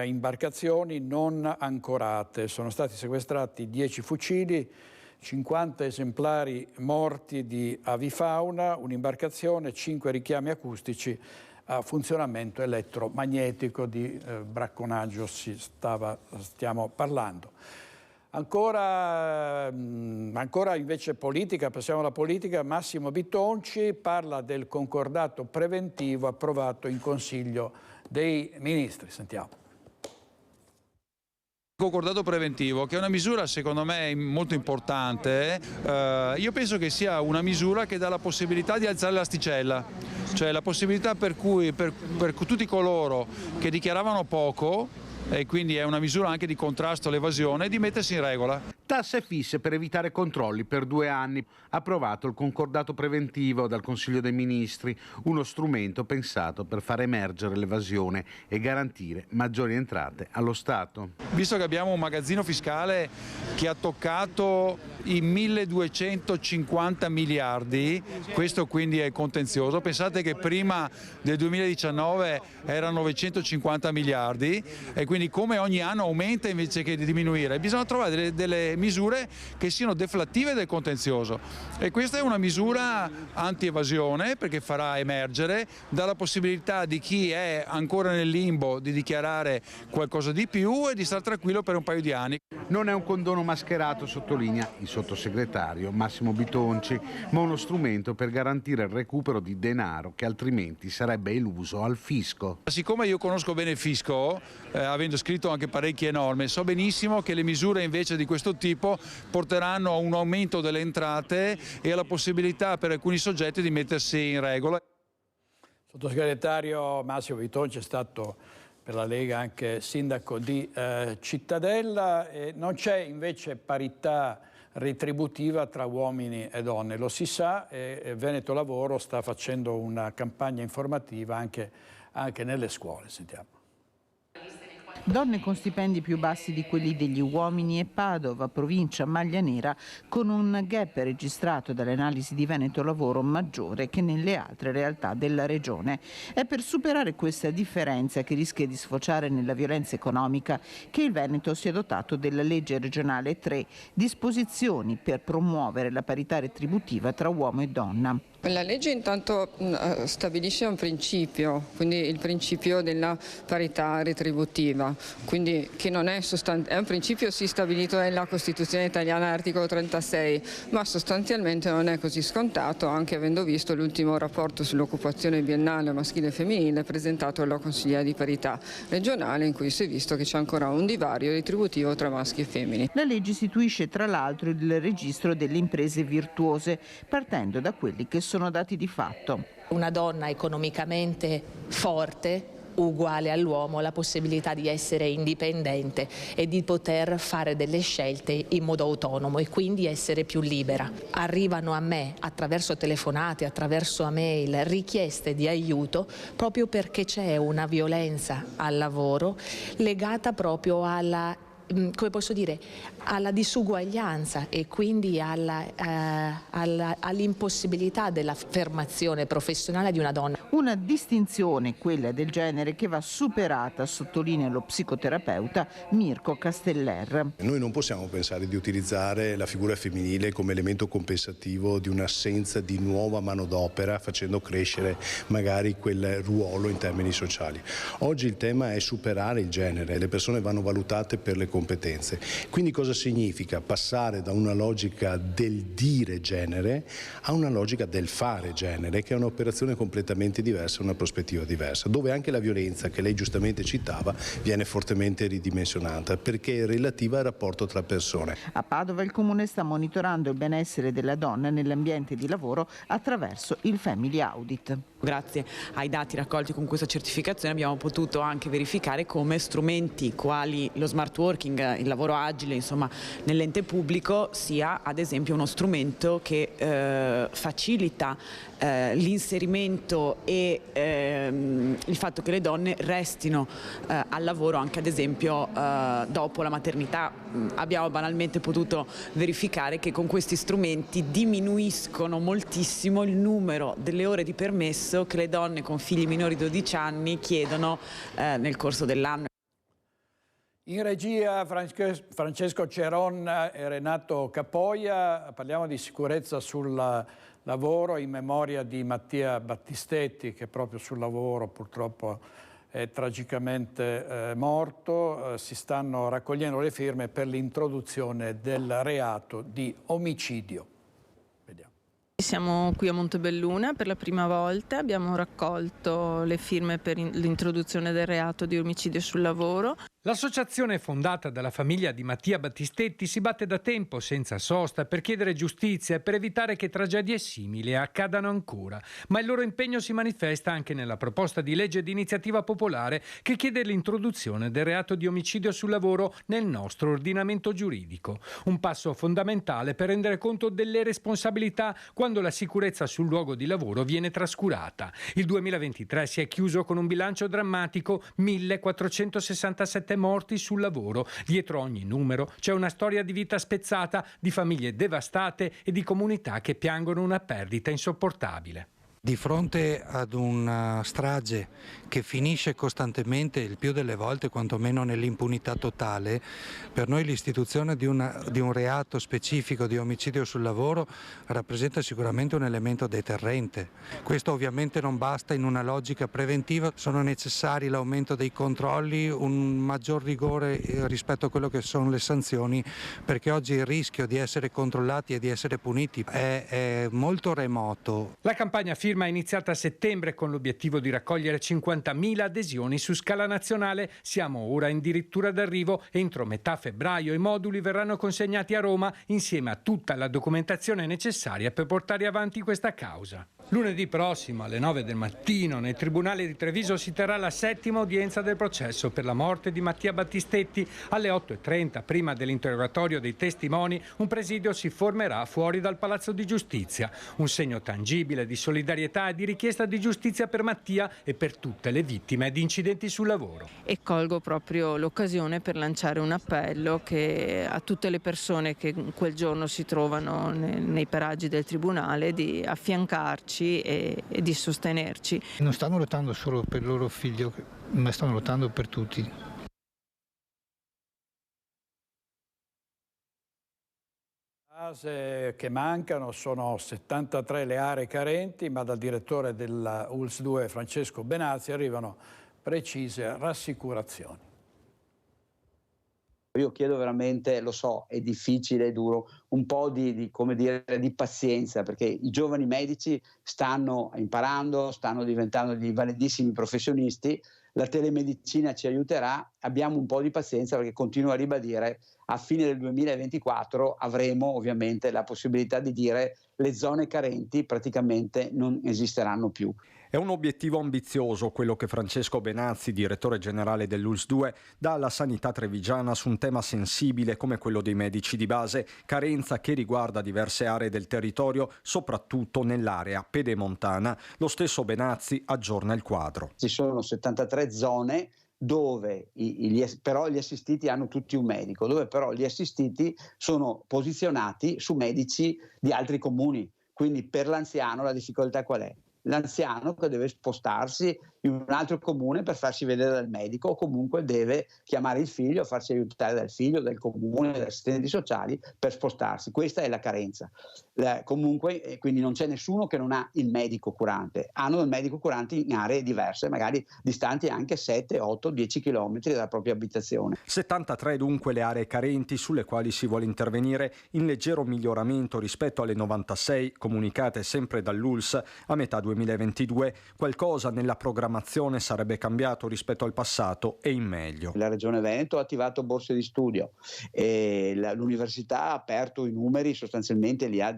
imbarcazioni non ancorate. Sono stati sequestrati 10 fucili, 50 esemplari morti di avifauna, un'imbarcazione, 5 richiami acustici a funzionamento elettromagnetico. Di bracconaggio stiamo parlando. Ancora invece politica, passiamo alla politica. Massimo Bitonci parla del concordato preventivo approvato in Consiglio dei Ministri. Sentiamo. Concordato preventivo, che è una misura secondo me molto importante, io penso che sia una misura che dà la possibilità di alzare l'asticella, cioè la possibilità per cui per tutti coloro che dichiaravano poco, e quindi è una misura anche di contrasto all'evasione, di mettersi in regola. Tasse fisse per evitare controlli per 2 anni. Approvato il concordato preventivo dal Consiglio dei Ministri, uno strumento pensato per far emergere l'evasione e garantire maggiori entrate allo Stato. Visto che abbiamo un magazzino fiscale che ha toccato i 1.250 miliardi, questo quindi è contenzioso. Pensate che prima del 2019 erano 950 miliardi e quindi come ogni anno aumenta invece che di diminuire. Bisogna trovare delle misure che siano deflattive del contenzioso e questa è una misura anti-evasione perché farà emergere, dà la possibilità di chi è ancora nel limbo di dichiarare qualcosa di più e di stare tranquillo per un paio di anni. Non è un condono mascherato, sottolinea il sottosegretario Massimo Bitonci, ma uno strumento per garantire il recupero di denaro che altrimenti sarebbe eluso al fisco. Siccome io conosco bene il fisco, avendo scritto anche parecchie norme, so benissimo che le misure invece di questo tipo porteranno a un aumento delle entrate e alla possibilità per alcuni soggetti di mettersi in regola. Sottosegretario Massimo Bitonci è stato per la Lega anche sindaco di Cittadella. Non c'è invece parità retributiva tra uomini e donne, lo si sa, e Veneto Lavoro sta facendo una campagna informativa anche nelle scuole. Sentiamo. Donne con stipendi più bassi di quelli degli uomini e Padova, provincia maglia nera, con un gap registrato dalle analisi di Veneto Lavoro maggiore che nelle altre realtà della regione. È per superare questa differenza, che rischia di sfociare nella violenza economica, che il Veneto si è dotato della legge regionale 3, disposizioni per promuovere la parità retributiva tra uomo e donna. La legge intanto stabilisce un principio, quindi il principio della parità retributiva, quindi che non è un principio sì stabilito nella Costituzione italiana articolo 36, ma sostanzialmente non è così scontato, anche avendo visto l'ultimo rapporto sull'occupazione biennale maschile e femminile presentato dalla Consigliera di Parità regionale, in cui si è visto che c'è ancora un divario retributivo tra maschi e femmine. La legge istituisce tra l'altro il registro delle imprese virtuose, partendo da quelli che sono dati di fatto. Una donna economicamente forte, uguale all'uomo, la possibilità di essere indipendente e di poter fare delle scelte in modo autonomo e quindi essere più libera. Arrivano a me attraverso telefonate, attraverso mail, richieste di aiuto proprio perché c'è una violenza al lavoro legata proprio alla, come posso dire, alla disuguaglianza e quindi all'impossibilità dell'affermazione professionale di una donna. Una distinzione, quella del genere, che va superata, sottolinea lo psicoterapeuta Mirko Casteller. Noi non possiamo pensare di utilizzare la figura femminile come elemento compensativo di un'assenza di nuova manodopera, facendo crescere magari quel ruolo in termini sociali. Oggi il tema è superare il genere, le persone vanno valutate per le competenze. Quindi cosa significa? Passare da una logica del dire genere a una logica del fare genere, che è un'operazione completamente diversa, una prospettiva diversa, dove anche la violenza che lei giustamente citava viene fortemente ridimensionata perché è relativa al rapporto tra persone. A Padova il Comune sta monitorando il benessere della donna nell'ambiente di lavoro attraverso il Family Audit. Grazie ai dati raccolti con questa certificazione abbiamo potuto anche verificare come strumenti quali lo smart working working, il lavoro agile, insomma, nell'ente pubblico sia ad esempio uno strumento che facilita l'inserimento e il fatto che le donne restino al lavoro anche ad esempio dopo la maternità. Abbiamo banalmente potuto verificare che con questi strumenti diminuiscono moltissimo il numero delle ore di permesso che le donne con figli minori di 12 anni chiedono nel corso dell'anno. In regia Francesco Ceron e Renato Capoia. Parliamo di sicurezza sul lavoro in memoria di Mattia Battistetti, che proprio sul lavoro purtroppo è tragicamente morto. Si stanno raccogliendo le firme per l'introduzione del reato di omicidio. Vediamo. Siamo qui a Montebelluna per la prima volta, abbiamo raccolto le firme per l'introduzione del reato di omicidio sul lavoro. L'associazione fondata dalla famiglia di Mattia Battistetti si batte da tempo senza sosta per chiedere giustizia e per evitare che tragedie simili accadano ancora. Ma il loro impegno si manifesta anche nella proposta di legge di iniziativa popolare che chiede l'introduzione del reato di omicidio sul lavoro nel nostro ordinamento giuridico. Un passo fondamentale per rendere conto delle responsabilità quando la sicurezza sul luogo di lavoro viene trascurata. Il 2023 si è chiuso con un bilancio drammatico: 1467 morti sul lavoro. Dietro ogni numero c'è una storia di vita spezzata, di famiglie devastate e di comunità che piangono una perdita insopportabile. Di fronte ad una strage che finisce costantemente, il più delle volte quantomeno nell'impunità totale, per noi l'istituzione di un reato specifico di omicidio sul lavoro rappresenta sicuramente un elemento deterrente. Questo ovviamente non basta in una logica preventiva, sono necessari l'aumento dei controlli, un maggior rigore rispetto a quello che sono le sanzioni, perché oggi il rischio di essere controllati e di essere puniti è molto remoto. La campagna firma è iniziata a settembre con l'obiettivo di raccogliere 50.000 adesioni su scala nazionale. Siamo ora addirittura d'arrivo. Entro metà febbraio i moduli verranno consegnati a Roma insieme a tutta la documentazione necessaria per portare avanti questa causa. Lunedì prossimo alle 9 del mattino nel Tribunale di Treviso si terrà la 7ª udienza del processo per la morte di Mattia Battistetti. Alle 8:30, prima dell'interrogatorio dei testimoni, un presidio si formerà fuori dal Palazzo di Giustizia. Un segno tangibile di solidarietà e di richiesta di giustizia per Mattia e per tutte le vittime di incidenti sul lavoro. E colgo proprio l'occasione per lanciare un appello a tutte le persone che quel giorno si trovano nei paraggi del Tribunale di affiancarci e di sostenerci. Non stanno lottando solo per il loro figlio, ma stanno lottando per tutti. Case che mancano, sono 73 le aree carenti, ma dal direttore della ULSS 2 Francesco Benazzi arrivano precise rassicurazioni. Io chiedo veramente, lo so, è difficile, è duro, un po' di pazienza, perché i giovani medici stanno imparando, stanno diventando dei validissimi professionisti, la telemedicina ci aiuterà, abbiamo un po' di pazienza, perché continuo a ribadire, a fine del 2024 avremo ovviamente la possibilità di dire le zone carenti praticamente non esisteranno più. È un obiettivo ambizioso quello che Francesco Benazzi, direttore generale dell'ULSS 2, dà alla sanità trevigiana su un tema sensibile come quello dei medici di base, carenza che riguarda diverse aree del territorio, soprattutto nell'area pedemontana. Lo stesso Benazzi aggiorna il quadro. Ci sono 73 zone dove però gli assistiti hanno tutti un medico, dove però gli assistiti sono posizionati su medici di altri comuni. Quindi per l'anziano la difficoltà qual è? L'anziano che deve spostarsi in un altro comune per farsi vedere dal medico, o comunque deve chiamare il figlio, farsi aiutare dal figlio, del comune, dagli assistenti sociali per spostarsi. Questa è la carenza. Comunque, quindi non c'è nessuno che non ha il medico curante. Hanno il medico curante in aree diverse, magari distanti anche 7, 8, 10 chilometri dalla propria abitazione. 73 dunque le aree carenti sulle quali si vuole intervenire, in leggero miglioramento rispetto alle 96 comunicate sempre dall'ULSS a metà 2023. 2022, qualcosa nella programmazione sarebbe cambiato rispetto al passato e in meglio. La Regione Veneto ha attivato borse di studio e l'università ha aperto i numeri, sostanzialmente li ha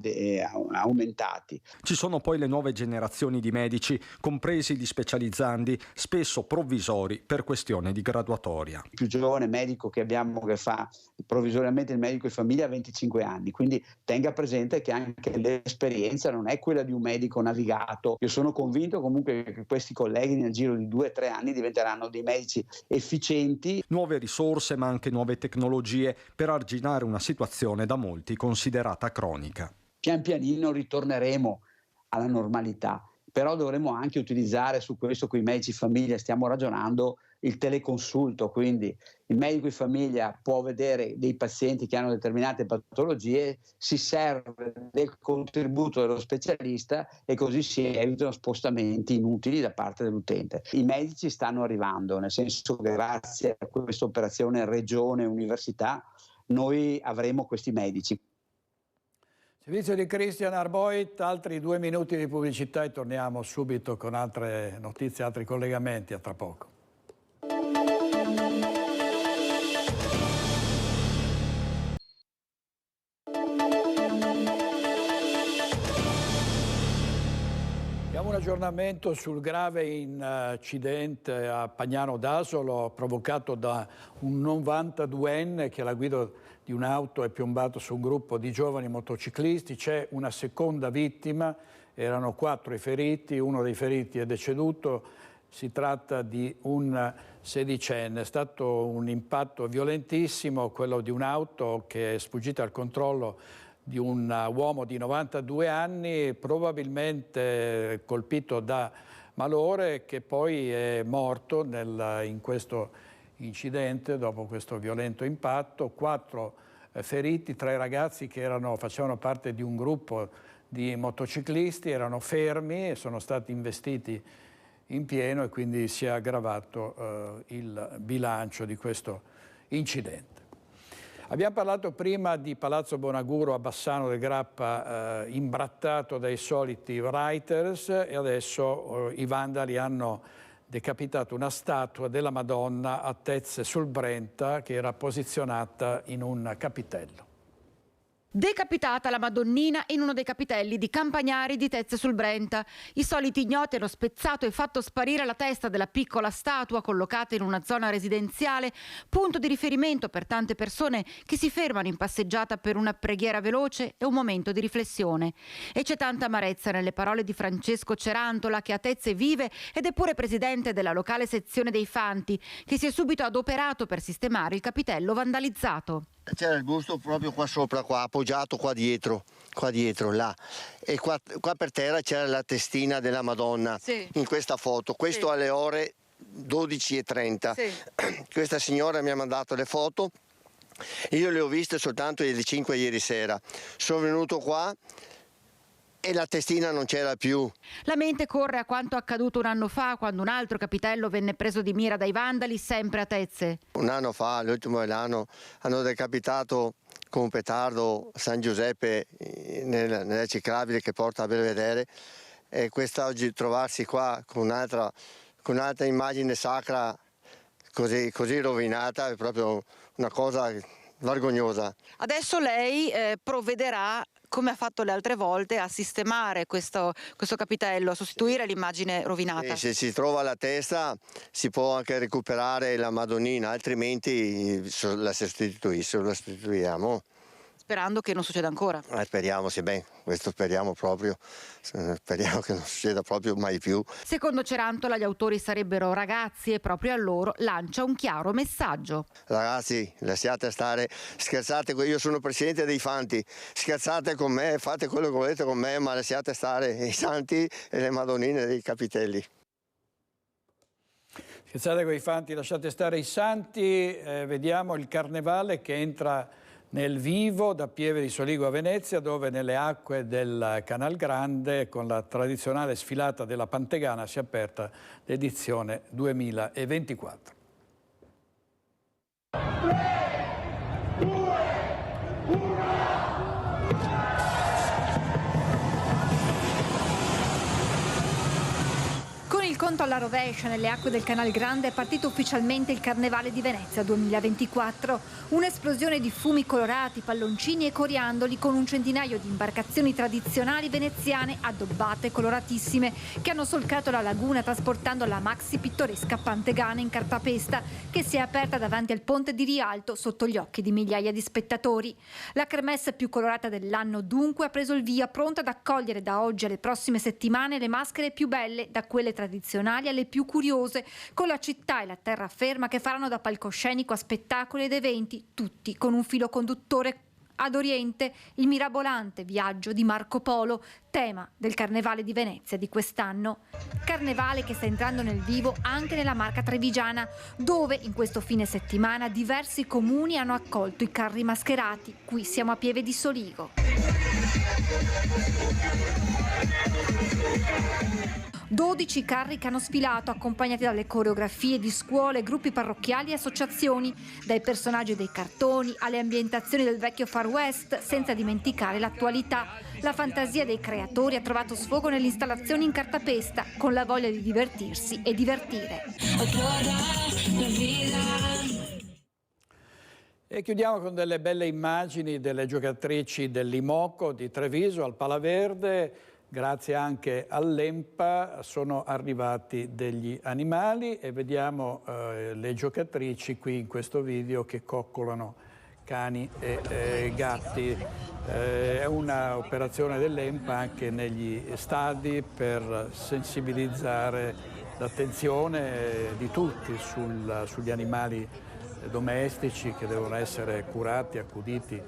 aumentati. Ci sono poi le nuove generazioni di medici, compresi gli specializzandi, spesso provvisori per questione di graduatoria. Il più giovane medico che abbiamo, che fa provvisoriamente il medico di famiglia, ha 25 anni, quindi tenga presente che anche l'esperienza non è quella di un medico navigato. Io sono convinto comunque che questi colleghi nel giro di 2 o 3 anni diventeranno dei medici efficienti. Nuove risorse ma anche nuove tecnologie per arginare una situazione da molti considerata cronica. Pian pianino ritorneremo alla normalità, però dovremo anche utilizzare su questo con i medici di famiglia, stiamo ragionando, il teleconsulto, quindi il medico di famiglia può vedere dei pazienti che hanno determinate patologie, si serve del contributo dello specialista e così si evitano spostamenti inutili da parte dell'utente. I medici stanno arrivando, nel senso che grazie a questa operazione regione-università noi avremo questi medici. Servizio di Christian Arboit, altri 2 minuti di pubblicità e torniamo subito con altre notizie, altri collegamenti, a tra poco. Abbiamo un aggiornamento sul grave incidente a Pagnano d'Asolo provocato da un 92enne che alla guida di un'auto è piombato su un gruppo di giovani motociclisti. C'è una seconda vittima, erano 4 i feriti, uno dei feriti è deceduto, si tratta di un 16enne. È stato un impatto violentissimo, quello di un'auto che è sfuggita al controllo di un uomo di 92 anni, probabilmente colpito da malore, che poi è morto in questo incidente dopo questo violento impatto. 4 feriti, 3 ragazzi che facevano parte di un gruppo di motociclisti, erano fermi e sono stati investiti in pieno e quindi si è aggravato il bilancio di questo incidente. Abbiamo parlato prima di Palazzo Bonaguro a Bassano del Grappa, imbrattato dai soliti writers, e adesso i vandali hanno decapitato una statua della Madonna a Tezze sul Brenta che era posizionata in un capitello. Decapitata la Madonnina in uno dei capitelli di Campagnari di Tezze sul Brenta. I soliti ignoti hanno spezzato e fatto sparire la testa della piccola statua collocata in una zona residenziale, punto di riferimento per tante persone che si fermano in passeggiata per una preghiera veloce e un momento di riflessione. E c'è tanta amarezza nelle parole di Francesco Cerantola, che a Tezze vive ed è pure presidente della locale sezione dei Fanti, che si è subito adoperato per sistemare il capitello vandalizzato. C'era il busto proprio qua sopra, qua appoggiato qua dietro là, e qua per terra c'era la testina della Madonna, sì, in questa foto, questo sì, alle ore 12:30. Sì. Questa signora mi ha mandato le foto, io le ho viste soltanto alle 5 ieri sera, sono venuto qua e la testina non c'era più. La mente corre a quanto accaduto un anno fa, quando un altro capitello venne preso di mira dai vandali, sempre a Tezze. Un anno fa, l'ultimo dell'anno, hanno decapitato con un petardo San Giuseppe nella ciclabile che porta a Belvedere, e quest'oggi trovarsi qua con un'altra immagine sacra così rovinata è proprio una cosa vergognosa. Adesso lei provvederà, come ha fatto le altre volte, a sistemare questo capitello, a sostituire l'immagine rovinata. Se si trova la testa si può anche recuperare la Madonnina, altrimenti la sostituiamo. Sperando che non succeda ancora. Speriamo, sì, beh, questo speriamo proprio, speriamo che non succeda proprio mai più. Secondo Cerantola gli autori sarebbero ragazzi e proprio a loro lancia un chiaro messaggio. Ragazzi, lasciate stare, scherzate, io sono presidente dei Fanti, scherzate con me, fate quello che volete con me, ma lasciate stare i santi e le madonnine dei capitelli. Scherzate con i Fanti, lasciate stare i santi, vediamo il carnevale che entra nel vivo da Pieve di Soligo a Venezia, dove nelle acque del Canal Grande, con la tradizionale sfilata della Pantegana, si è aperta l'edizione 2024. 3, 2, 1... conto alla rovescia nelle acque del Canal Grande è partito ufficialmente il Carnevale di Venezia 2024. Un'esplosione di fumi colorati, palloncini e coriandoli con un centinaio di imbarcazioni tradizionali veneziane addobbate e coloratissime che hanno solcato la laguna trasportando la maxi pittoresca Pantegana in cartapesta che si è aperta davanti al ponte di Rialto sotto gli occhi di migliaia di spettatori. La kermesse più colorata dell'anno dunque ha preso il via, pronta ad accogliere da oggi alle prossime settimane le maschere più belle, da quelle tradizionali alle più curiose, con la città e la terraferma che faranno da palcoscenico a spettacoli ed eventi, tutti con un filo conduttore. Ad Oriente, il mirabolante viaggio di Marco Polo, tema del Carnevale di Venezia di quest'anno. Carnevale che sta entrando nel vivo anche nella Marca Trevigiana, dove in questo fine settimana diversi comuni hanno accolto i carri mascherati. Qui siamo a Pieve di Soligo. 12 carri che hanno sfilato accompagnati dalle coreografie di scuole, gruppi parrocchiali e associazioni, dai personaggi dei cartoni alle ambientazioni del vecchio Far West, senza dimenticare l'attualità. La fantasia dei creatori ha trovato sfogo nelle installazioni in cartapesta, con la voglia di divertirsi e divertire. E chiudiamo con delle belle immagini delle giocatrici dell'Imoco di Treviso al Palaverde. Grazie anche all'EMPA sono arrivati degli animali e vediamo le giocatrici qui in questo video che coccolano cani e gatti. È un'operazione dell'EMPA anche negli stadi per sensibilizzare l'attenzione di tutti sugli animali domestici che devono essere curati, accuditi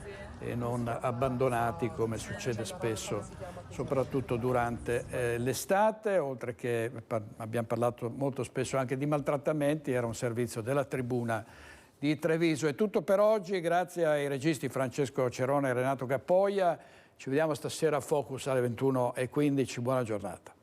e non abbandonati come succede spesso, soprattutto durante l'estate, oltre che abbiamo parlato molto spesso anche di maltrattamenti. Era un servizio della Tribuna di Treviso. È tutto per oggi, grazie ai registi Francesco Cerone e Renato Cappoia. Ci vediamo stasera a Focus alle 21:15, buona giornata.